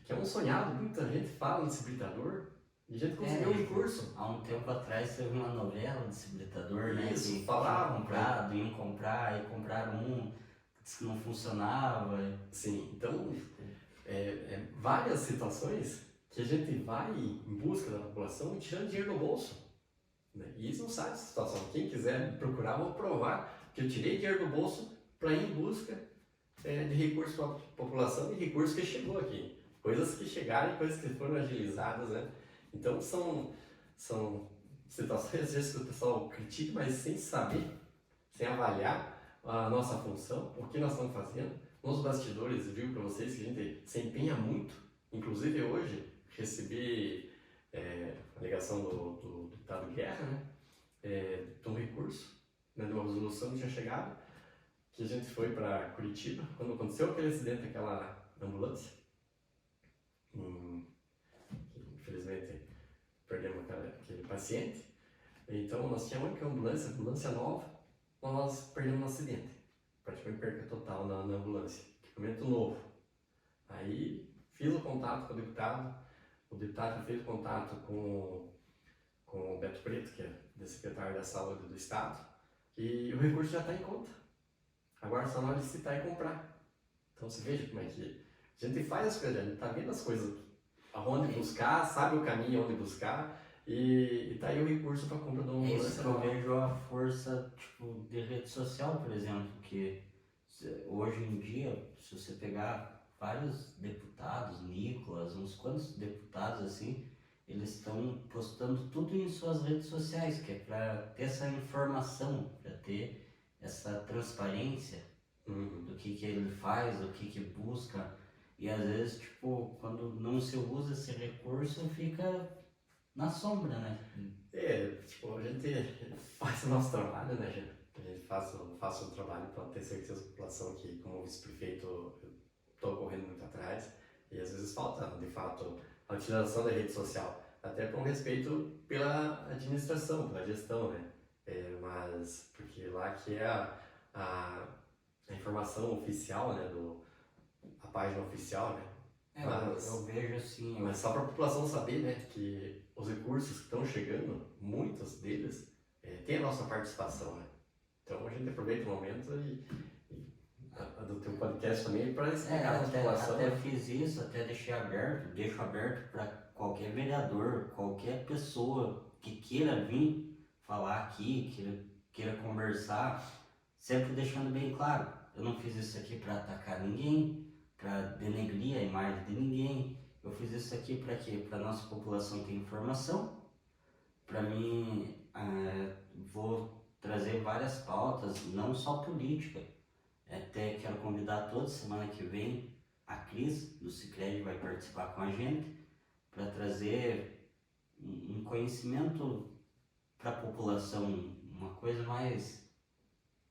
B: que é um sonhado, muita gente fala nesse britador, e a gente conseguiu um recurso.
A: Há um tempo atrás teve uma novela desse britador, né?
B: Isso,
A: Que
B: falaram,
A: iam comprar, e compraram disse que não funcionava.
B: Sim, então, várias situações que a gente vai em busca da população e tirando dinheiro do bolso, né? E eles não sabem essa situação. Quem quiser me procurar, eu vou provar que eu tirei dinheiro do bolso para ir em busca de recursos para a população e recursos que chegou aqui. Coisas que chegaram e coisas que foram agilizadas, né? Então são situações às vezes que o pessoal critica, mas sem saber, sem avaliar a nossa função, o que nós estamos fazendo. Nos bastidores, eu digo para vocês que a gente se empenha muito. Inclusive hoje recebi a ligação do deputado Guerra, né? De um recurso, né, de uma resolução que tinha chegado, que a gente foi para Curitiba, quando aconteceu aquele acidente, aquela ambulância, infelizmente perdemos aquele paciente, então nós tínhamos a única ambulância nova, nós perdemos no acidente, praticamente perca total na ambulância, equipamento novo. Aí fiz o contato com o deputado já fez o contato com o Beto Preto, que é secretário da Saúde do Estado, e o recurso já está em conta. Agora só nós licitar e comprar. Então você veja como é que a gente faz as coisas, a gente está vendo as coisas, aonde buscar, sabe o caminho onde buscar, e tá aí o recurso para compra do ambulância.
A: Isso que eu vejo a força tipo, de rede social, por exemplo, que hoje em dia, se você pegar vários deputados, Nicolas, uns quantos deputados assim, eles estão postando tudo em suas redes sociais, que é para ter essa informação, para ter essa transparência do que ele faz, do que busca. E às vezes, tipo, quando não se usa esse recurso, fica na sombra, né?
B: Tipo, a gente faz o nosso trabalho, né, gente? A gente faz o trabalho para ter certeza da população que, como vice-prefeito, estou correndo muito atrás. E às vezes falta, de fato, a utilização da rede social, até por um respeito pela administração, pela gestão, né? Mas, porque lá que é a informação oficial, né, a página oficial, né?
A: Eu vejo assim...
B: Mas só para a população saber, né, que os recursos que estão chegando, muitos deles, têm a nossa participação, né? Então a gente aproveita o momento e do teu podcast também para explicar a população.
A: Até fiz isso, até deixo aberto para qualquer vereador, qualquer pessoa que queira vir falar aqui, queira conversar, sempre deixando bem claro, eu não fiz isso aqui para atacar ninguém, para denegrir a imagem de ninguém. Eu fiz isso aqui para quê? Para nossa população ter informação. Para mim, vou trazer várias pautas, não só política. Até quero convidar todos, semana que vem, a Cris, do Sicredi, vai participar com a gente, para trazer um conhecimento para a população, uma coisa mais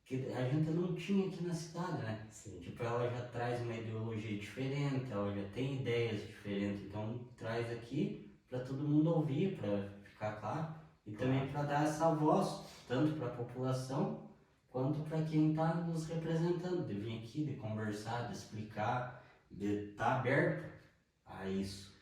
A: que a gente não tinha aqui na cidade, né?
B: Sim.
A: Tipo, ela já traz uma ideologia diferente, ela já tem ideias diferentes, então traz aqui para todo mundo ouvir, para ficar claro, e também para dar essa voz, tanto para a população, quanto para quem está nos representando, de vir aqui, de conversar, de explicar, de estar aberto a isso.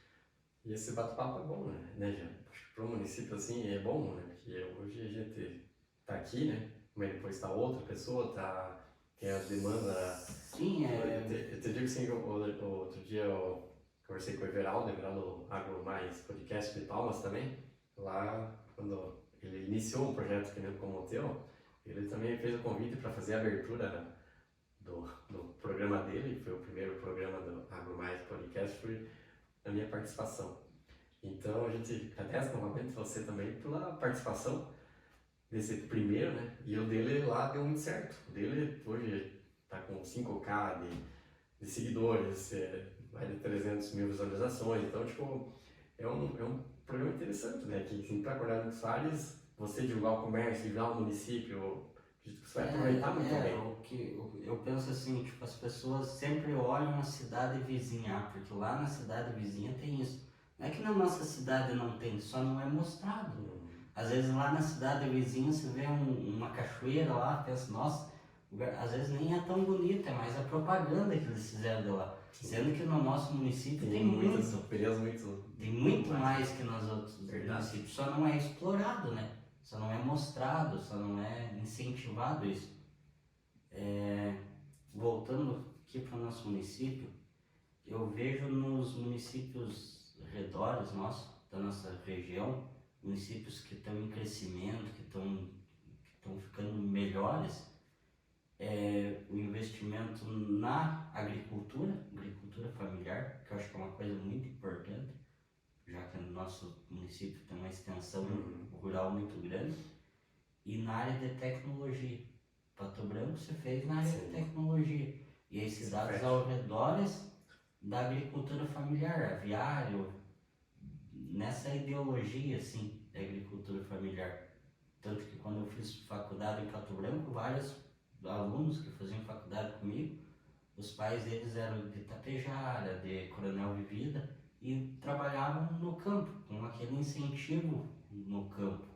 B: E esse bate-papo é bom, né, Jean? Acho que para o município, assim, é bom, né? Porque hoje a gente tá aqui, né? Mas depois está outra pessoa, tem a demanda.
A: Sim,
B: Eu te digo assim, outro dia eu conversei com o Everaldo Agro Mais Podcast de Palmas também. Lá, quando ele iniciou um projeto que nem como o teu, ele também fez o convite para fazer a abertura do programa dele. Foi o primeiro programa do Agro Mais Podcast, foi a minha participação. Então a gente agradece novamente você também pela participação desse primeiro, né? E o dele lá deu muito certo. O dele hoje tá com 5K de seguidores, mais de 300 mil visualizações. Então, tipo, é um programa interessante, né? Que assim, para acordar nos Fares, você divulgar o comércio, divulgar o município, você vai aproveitar muito bem.
A: O que eu penso assim, tipo, as pessoas sempre olham a cidade vizinha, porque lá na cidade vizinha tem isso. Não é que na nossa cidade não tem, só não é mostrado. Às vezes lá na cidade vizinha você vê uma cachoeira lá, pensa, nossa, às vezes nem é tão bonita, é mais a propaganda que eles fizeram de lá. Sendo que no nosso município tem muito mais que nos outros municípios, só não é explorado, né? Só não é mostrado, só não é incentivado isso. Voltando aqui para o nosso município, eu vejo nos municípios redores da nossa região, municípios que estão em crescimento, que estão ficando melhores, o investimento na agricultura familiar, que eu acho que é uma coisa muito importante, já que no nosso município tem uma extensão rural muito grande, e na área de tecnologia. Pato Branco se fez na área de tecnologia, e as cidades ao redor da agricultura familiar, aviário, nessa ideologia assim, da agricultura familiar. Tanto que quando eu fiz faculdade em Pato Branco, vários alunos que faziam faculdade comigo, os pais deles eram de Tapejara, de Coronel Vivida, e trabalhavam no campo, com aquele incentivo no campo.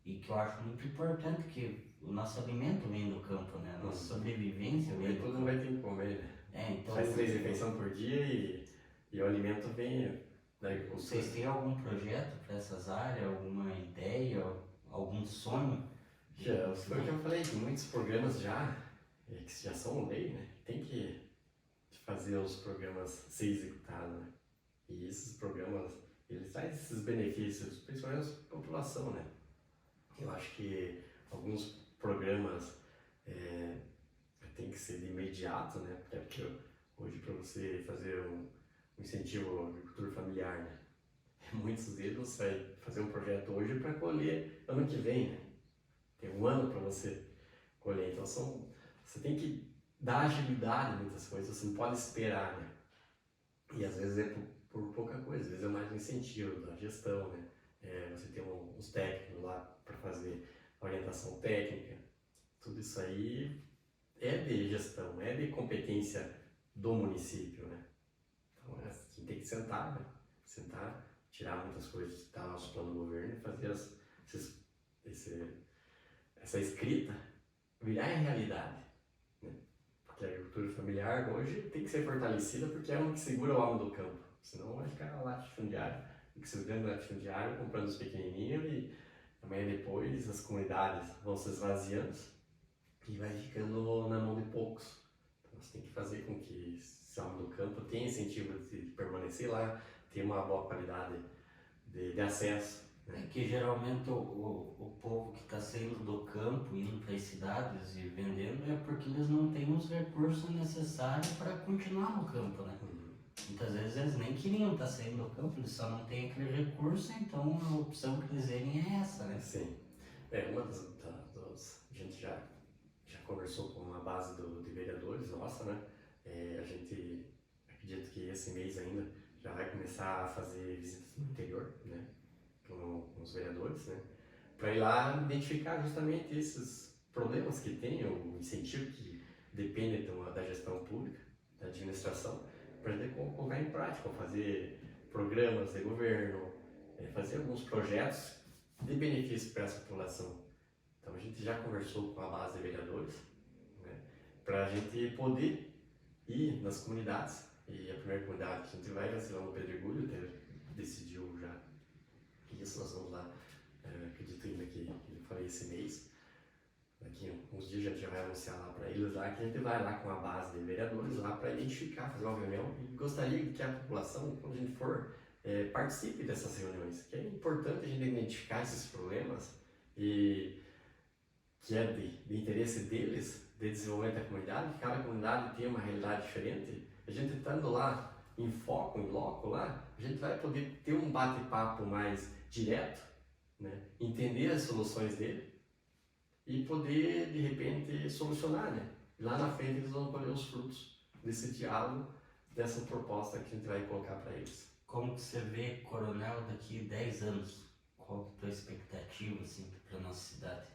A: E que eu acho muito importante, que o nosso alimento vem do campo, né? A nossa sobrevivência vem do campo.
B: Todo mundo vai ter que comer, né?
A: Então,
B: faz 3 refeições por dia e o alimento vem da agricultura.
A: Vocês têm algum projeto para essas áreas, alguma ideia, algum sonho?
B: Já, foi o que eu falei, que muitos programas que já são lei, né? Tem que fazer os programas ser executados, né? E esses programas, eles trazem esses benefícios, principalmente para a população, né? Eu acho que alguns programas tem que ser de imediato, né? Porque hoje para você fazer um incentivo à agricultura familiar, né? Muitos deles você vai fazer um projeto hoje para colher ano que vem, né? Tem um ano para você colher, então você tem que dar agilidade em muitas coisas, você não pode esperar, né? E às vezes é por pouca coisa, às vezes é mais um incentivo da gestão, né? Você tem uns técnicos lá para fazer orientação técnica, tudo isso aí é de gestão, é de competência do município, né? Então a gente tem que sentar, né? Tirar muitas coisas que estão no nosso plano do governo e fazer essa escrita virar em realidade, né? Porque a agricultura familiar hoje tem que ser fortalecida porque é uma que segura o homem do campo, senão vai ficar latifundiário, tem que ser grande latifundiário comprando os pequenininhos e amanhã depois as comunidades vão se esvaziando e vai ficando na mão de poucos. Então você tem que fazer com que esse homem do campo tenha incentivo de permanecer lá, ter uma boa qualidade de acesso.
A: É que geralmente o povo que está saindo do campo, indo para as cidades e vendendo, é porque eles não têm os recursos necessários para continuar no campo, né? Muitas vezes eles nem queriam estar saindo do campo, eles só não têm aquele recurso, então a opção que eles verem é essa, né?
B: Sim. Uma a gente já conversou com uma base de vereadores nossa, né? A gente acredita que esse mês ainda já vai começar a fazer visitas no interior, né? Com os vereadores, né? Para ir lá identificar justamente esses problemas que tem, o incentivo que depende da gestão pública, da administração, para gente colocar em prática, fazer programas de governo, fazer alguns projetos de benefício para essa população. Então a gente já conversou com a base de vereadores, né, para a gente poder ir nas comunidades. E a primeira comunidade que a gente vai ser lá no Pedregulho, decidiu já isso, nós vamos lá, acredito ainda que eu falei esse mês. Daqui uns dias a gente já vai anunciar lá para eles lá, que a gente vai lá com a base de vereadores lá para identificar, fazer uma reunião, e gostaria que a população, quando a gente for, participe dessas reuniões, que é importante a gente identificar esses problemas e que é de interesse deles, de desenvolvimento da comunidade, que cada comunidade tem uma realidade diferente. A gente estando lá em foco, em loco lá, a gente vai poder ter um bate-papo mais direto, né? Entender as soluções dele e poder, de repente, solucionar, né? Lá na frente eles vão colher os frutos desse diálogo, dessa proposta que a gente vai colocar para eles.
A: Como que você vê Coronel daqui a 10 anos? Qual que é a tua expectativa, assim, para nossa cidade?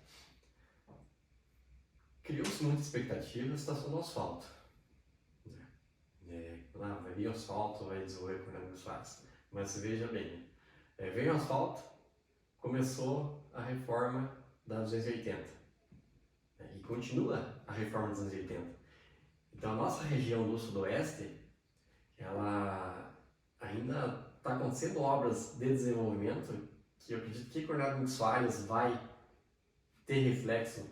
B: Criou-se muita expectativa na estação do asfalto. Vai vir asfalto, vai desenvolver Coronel Soares. Mas veja bem, veio o asfalto, começou a reforma da 280. E continua a reforma dos anos 80. Então a nossa região do sudoeste, ela ainda está acontecendo obras de desenvolvimento que eu acredito que Coronel Domingos Soares vai ter reflexo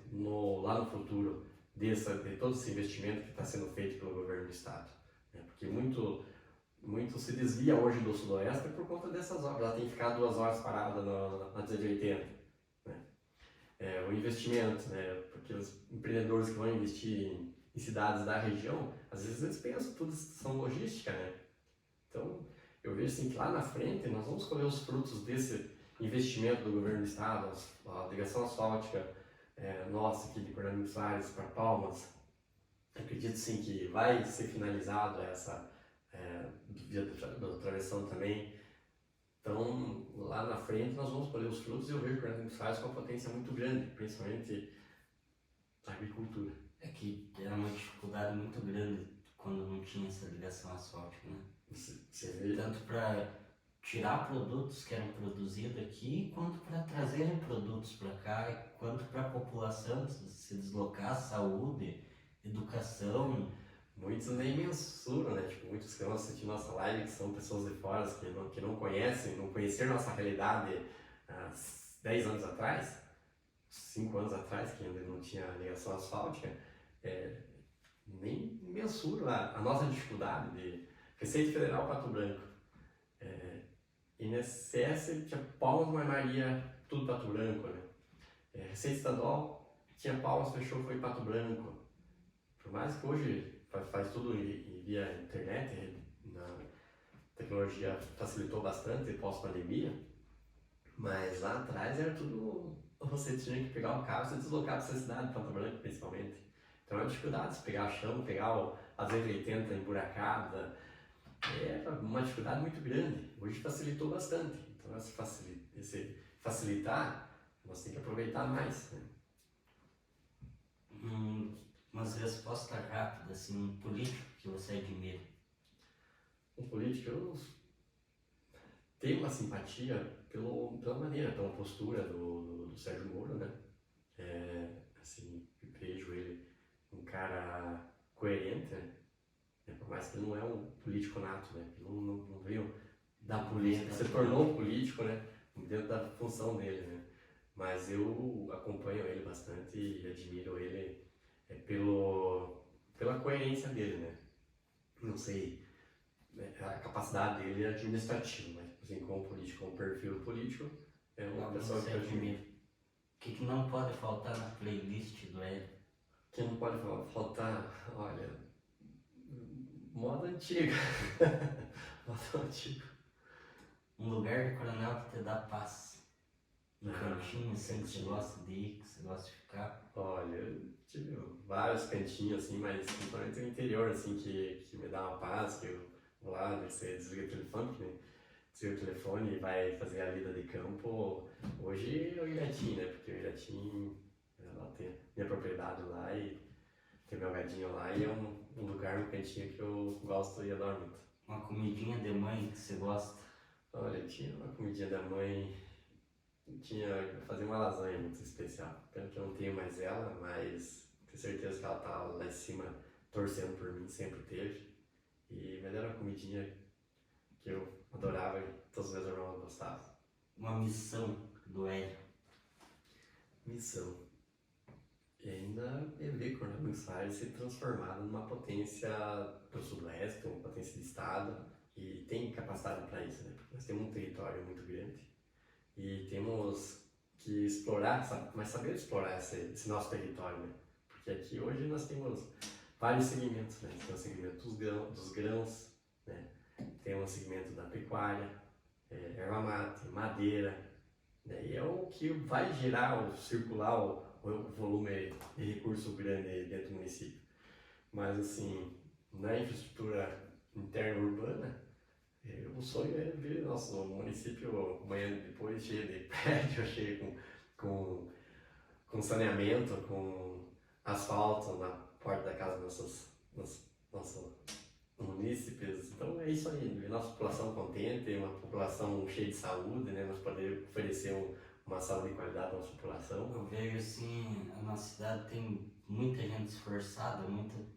B: lá no futuro de todo esse investimento que está sendo feito pelo governo do estado. Porque muito se desvia hoje do sudoeste por conta dessas obras. Ela tem que ficar 2 horas parada na 280. O investimento, né? Porque os empreendedores que vão investir em cidades da região, às vezes eles pensam tudo são logística, né? Então, eu vejo assim que lá na frente nós vamos colher os frutos desse investimento do governo do estado, a ligação asfáltica nossa aqui de Coronel Domingos Soares para Palmas. Acredito sim que vai ser finalizado essa via do travessão também. Então, lá na frente nós vamos colher os frutos e eu vejo que o Coronel Domingos Soares com uma potência muito grande, principalmente na agricultura.
A: É que era uma dificuldade muito grande quando não tinha essa ligação asfáltica, né?
B: Você vê?
A: Tanto para tirar produtos que eram produzidos aqui, quanto para trazer produtos para cá, quanto para a população se deslocar, saúde, educação.
B: Muitos nem mensuram, né? Tipo, muitos que vão assistir nossa live, que são pessoas de fora, que não conhecem, não conheceram nossa realidade há 10 anos atrás, 5 anos atrás, que ainda não tinha ligação asfáltica, nem mensuram a nossa dificuldade de Receita Federal Pato Branco. INSS tinha Palmas, mas Maria, tudo Pato Branco, né? Receita Estadual tinha Palmas, fechou, foi Pato Branco. Por mais que hoje faz tudo via internet, a tecnologia facilitou bastante pós-pandemia, mas lá atrás era tudo, você tinha que pegar o carro e se deslocar para essa cidade, Pato Branco principalmente. Então é uma dificuldade, pegar chão, pegar a 280 emburacada, é uma dificuldade muito grande. Hoje facilitou bastante, então esse facilitar, nós temos que aproveitar mais, né?
A: Umas respostas rápidas, assim, um político que você admira.
B: Um político, eu tenho uma simpatia pela maneira, pela postura do Sérgio Moro, né? Assim, eu vejo ele um cara coerente, né? Por mais que ele não é um político nato, né? Ele não veio da política, se tornou político, né? Dentro da função dele, né? Mas eu acompanho ele bastante e admiro ele pela coerência dele, né? Não sei, a capacidade dele é administrativa, mas assim, como político, como perfil político, é uma pessoa que eu admiro.
A: O que não pode faltar na playlist do Hélio?
B: Que não pode faltar, olha, Moda antiga. Moda antiga.
A: Um lugar de Coronel que te dá paz. Um cantinho assim que você
B: cantinho.
A: gosta de ir, que você gosta de ficar.
B: Olha, eu tive vários cantinhos assim, mas principalmente no interior, assim, que me dá uma paz, que eu vou lá, você desliga o telefone, que nem desliga o telefone e vai fazer a vida de campo. Hoje é o Iratim, né? Porque o Iratim, ela tem minha propriedade lá e tem meu gadinho lá e é um lugar, um cantinho que eu gosto e adoro muito.
A: Uma comidinha de mãe que você gosta.
B: Olha, tinha uma comidinha da mãe, fazer uma lasanha muito especial. Pena que eu não tenho mais ela, mas tenho certeza que ela tá lá em cima torcendo por mim, sempre teve. Mas era uma comidinha que eu adorava e todos os meus irmãos gostavam.
A: Uma missão do Hélio.
B: Missão. E ainda é ver Coronel Buenos Aires ser transformado numa potência do sudoeste, uma potência de estado, e tem capacidade para isso, né? Porque nós temos um território muito grande e temos que explorar, mas saber explorar esse nosso território, né? Porque aqui hoje nós temos vários segmentos, né? Tem o segmento dos grãos, né? Tem o segmento da pecuária, erva mate, madeira, né? E é o que vai gerar, circular o volume de recurso grande dentro do município. Mas assim, na infraestrutura interna urbana, o sonho é ver nosso município amanhã depois cheio de prédio, cheio com saneamento, com asfalto na porta da casa dos nossos munícipes. Então é isso aí, ver nossa população contente, uma população cheia de saúde, né? Nós poder oferecer uma saúde de qualidade à nossa população.
A: Eu vejo assim, a nossa cidade tem muita gente esforçada, porque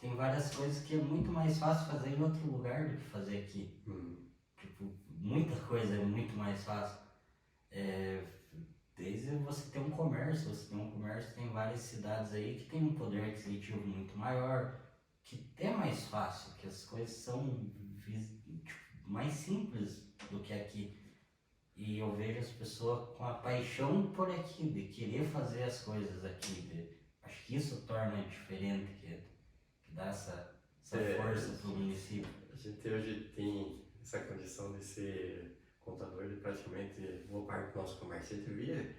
A: tem várias coisas que é muito mais fácil fazer em outro lugar do que fazer aqui. Tipo, muita coisa é muito mais fácil. Desde você ter um comércio, tem várias cidades aí que tem um poder aquisitivo muito maior, que é mais fácil, que as coisas são mais simples do que aqui. E eu vejo as pessoas com a paixão por aqui, de querer fazer as coisas aqui. Acho que isso torna diferente, que dá essa força para o município.
B: A gente hoje tem essa condição de ser contador de praticamente boa parte do nosso comércio. A gente via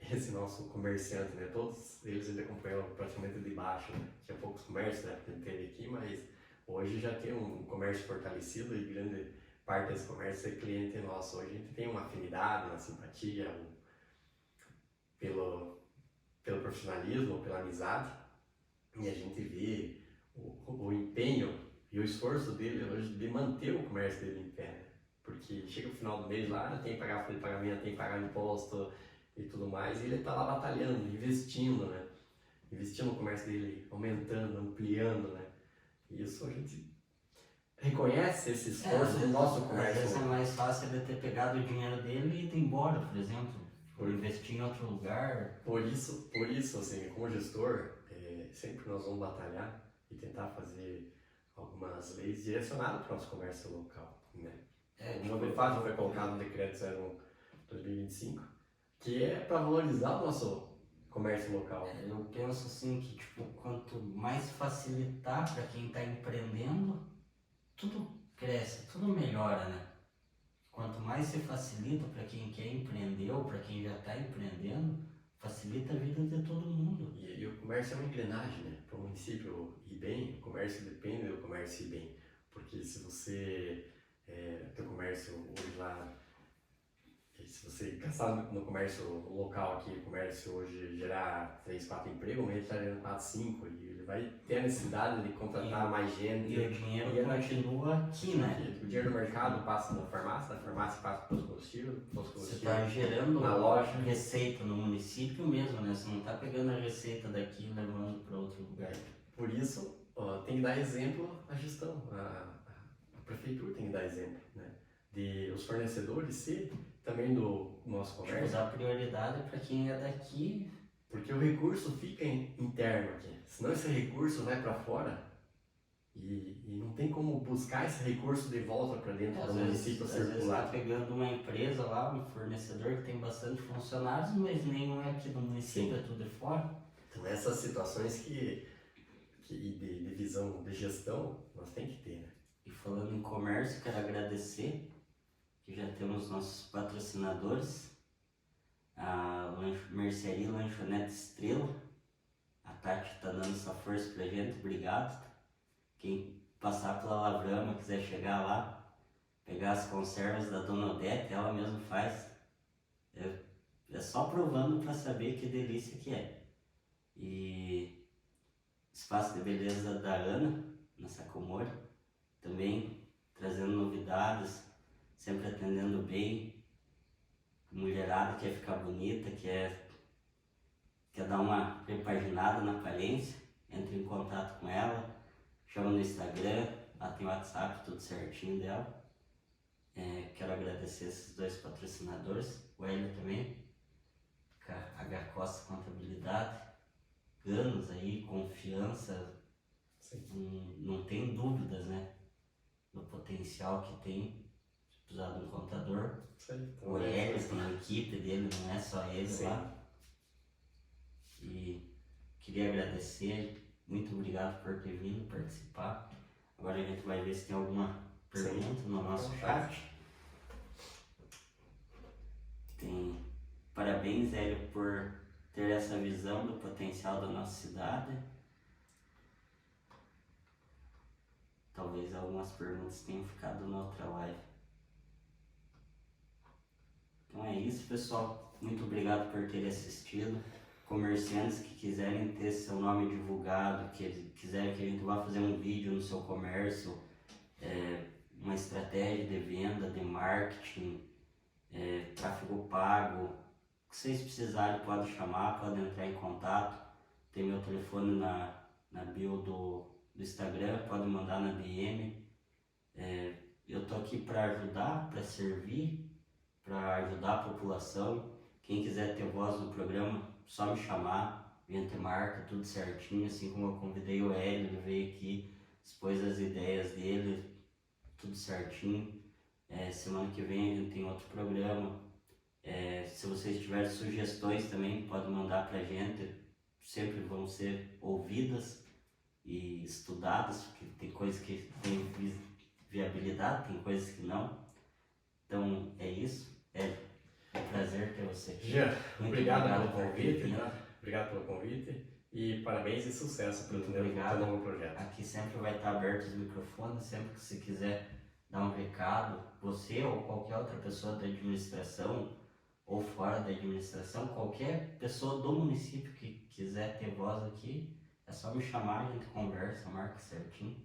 B: esse nosso comerciante, né? Todos eles ainda acompanham praticamente de baixo, né? Tinha poucos comércios, né? Que a gente teve aqui, mas hoje já tem um comércio fortalecido e grande parte desse comércio é cliente nosso. Hoje a gente tem uma afinidade, uma simpatia pelo profissionalismo, pela amizade, e a gente vê o empenho e o esforço dele hoje de manter o comércio dele em pé, né? Porque chega o final do mês lá, tem que pagar folha de pagamento, tem que pagar imposto e tudo mais, e ele está lá batalhando, investindo, né? Investindo no comércio dele, aumentando, ampliando, né? E isso a gente reconhece esse esforço do nosso comércio.
A: Às vezes é mais fácil ele ter pegado o dinheiro dele e ido embora, por exemplo, por investir em outro lugar.
B: Por isso assim, como gestor, sempre nós vamos batalhar e tentar fazer algumas leis direcionadas para o nosso comércio local, né? O nome fácil foi colocado no decreto 01/2025, que é para valorizar o nosso comércio local.
A: Eu penso assim que quanto mais facilitar para quem está empreendendo, tudo cresce, tudo melhora, né? Quanto mais se facilita para quem quer empreender ou para quem já está empreendendo, facilita a vida de todo mundo.
B: E o comércio é uma engrenagem, né? Para o município ir bem, o comércio depende do comércio ir bem. Porque se você tem comércio hoje lá, se você gastar no comércio local aqui, o comércio hoje gerar 3, 4 empregos, ele está gerando 4, 5, e ele vai ter a necessidade de contratar mais gente.
A: E o dinheiro continua aqui, né?
B: O dinheiro do mercado passa na farmácia passa para os combustíveis.
A: Você está gerando
B: na loja
A: receita no município mesmo, né? Você não está pegando a receita daqui e levando para outro lugar.
B: Por isso, tem que dar exemplo à gestão, a prefeitura tem que dar exemplo, né? De os fornecedores ser também do nosso comércio.
A: Dar prioridade para quem é daqui.
B: Porque o recurso fica interno aqui, senão esse recurso vai para fora e não tem como buscar esse recurso de volta para dentro do município circular.
A: Às vezes está pegando uma empresa lá, um fornecedor que tem bastante funcionários, mas nenhum é aqui do município, é tudo de fora.
B: Então essas situações que de visão de gestão, nós tem que ter, né?
A: E falando em comércio, quero agradecer que já temos nossos patrocinadores, a Mercearia Lanchonete Estrela. A Tati está dando essa força pra gente, obrigado. Quem passar pela Lavrama, quiser chegar lá, pegar as conservas da Dona Odete, ela mesma faz. É só provando para saber que delícia que é. E Espaço de Beleza da Ana, na Sacomori, também trazendo novidades, sempre atendendo bem. Mulherada quer ficar bonita, quer dar uma repaginada na aparência, entre em contato com ela, chama no Instagram, lá tem o WhatsApp, tudo certinho dela. Quero agradecer esses dois patrocinadores, o Hélio também, a H Costa Contabilidade, anos aí, confiança, não tem dúvidas, né, do potencial que tem, se precisar de um contador.
B: Então,
A: O Hélio tem a equipe dele, não é só ele lá. E queria agradecer, muito obrigado por ter vindo participar. Agora a gente vai ver se tem alguma pergunta no nosso chat. Tem parabéns, Hélio, por ter essa visão do potencial da nossa cidade. Talvez algumas perguntas tenham ficado na outra live. Então é isso, pessoal. Muito obrigado por ter assistido. Comerciantes que quiserem ter seu nome divulgado, que quiserem que a gente vá fazer um vídeo no seu comércio, uma estratégia de venda, de marketing, tráfego pago, o que vocês precisarem podem chamar, podem entrar em contato. Tem meu telefone na bio do Instagram, podem mandar na DM. Eu tô aqui para ajudar, para servir, para ajudar a população. Quem quiser ter voz no programa, só me chamar, a gente marca tudo certinho, assim como eu convidei o Hélio, ele veio aqui, expôs as ideias dele, tudo certinho. Semana que vem a gente tem outro programa. Se vocês tiverem sugestões também, podem mandar pra gente, sempre vão ser ouvidas e estudadas, porque tem coisas que tem viabilidade, tem coisas que não. Então é isso. É um prazer ter você aqui.
B: Jean, obrigado pelo
A: por
B: convite,
A: vir.
B: tá? Obrigado pelo convite e parabéns e sucesso pelo teu novo projeto.
A: Aqui sempre vai estar aberto os microfones, sempre que você quiser dar um recado, você ou qualquer outra pessoa da administração ou fora da administração, qualquer pessoa do município que quiser ter voz aqui, é só me chamar, a gente conversa, marca certinho.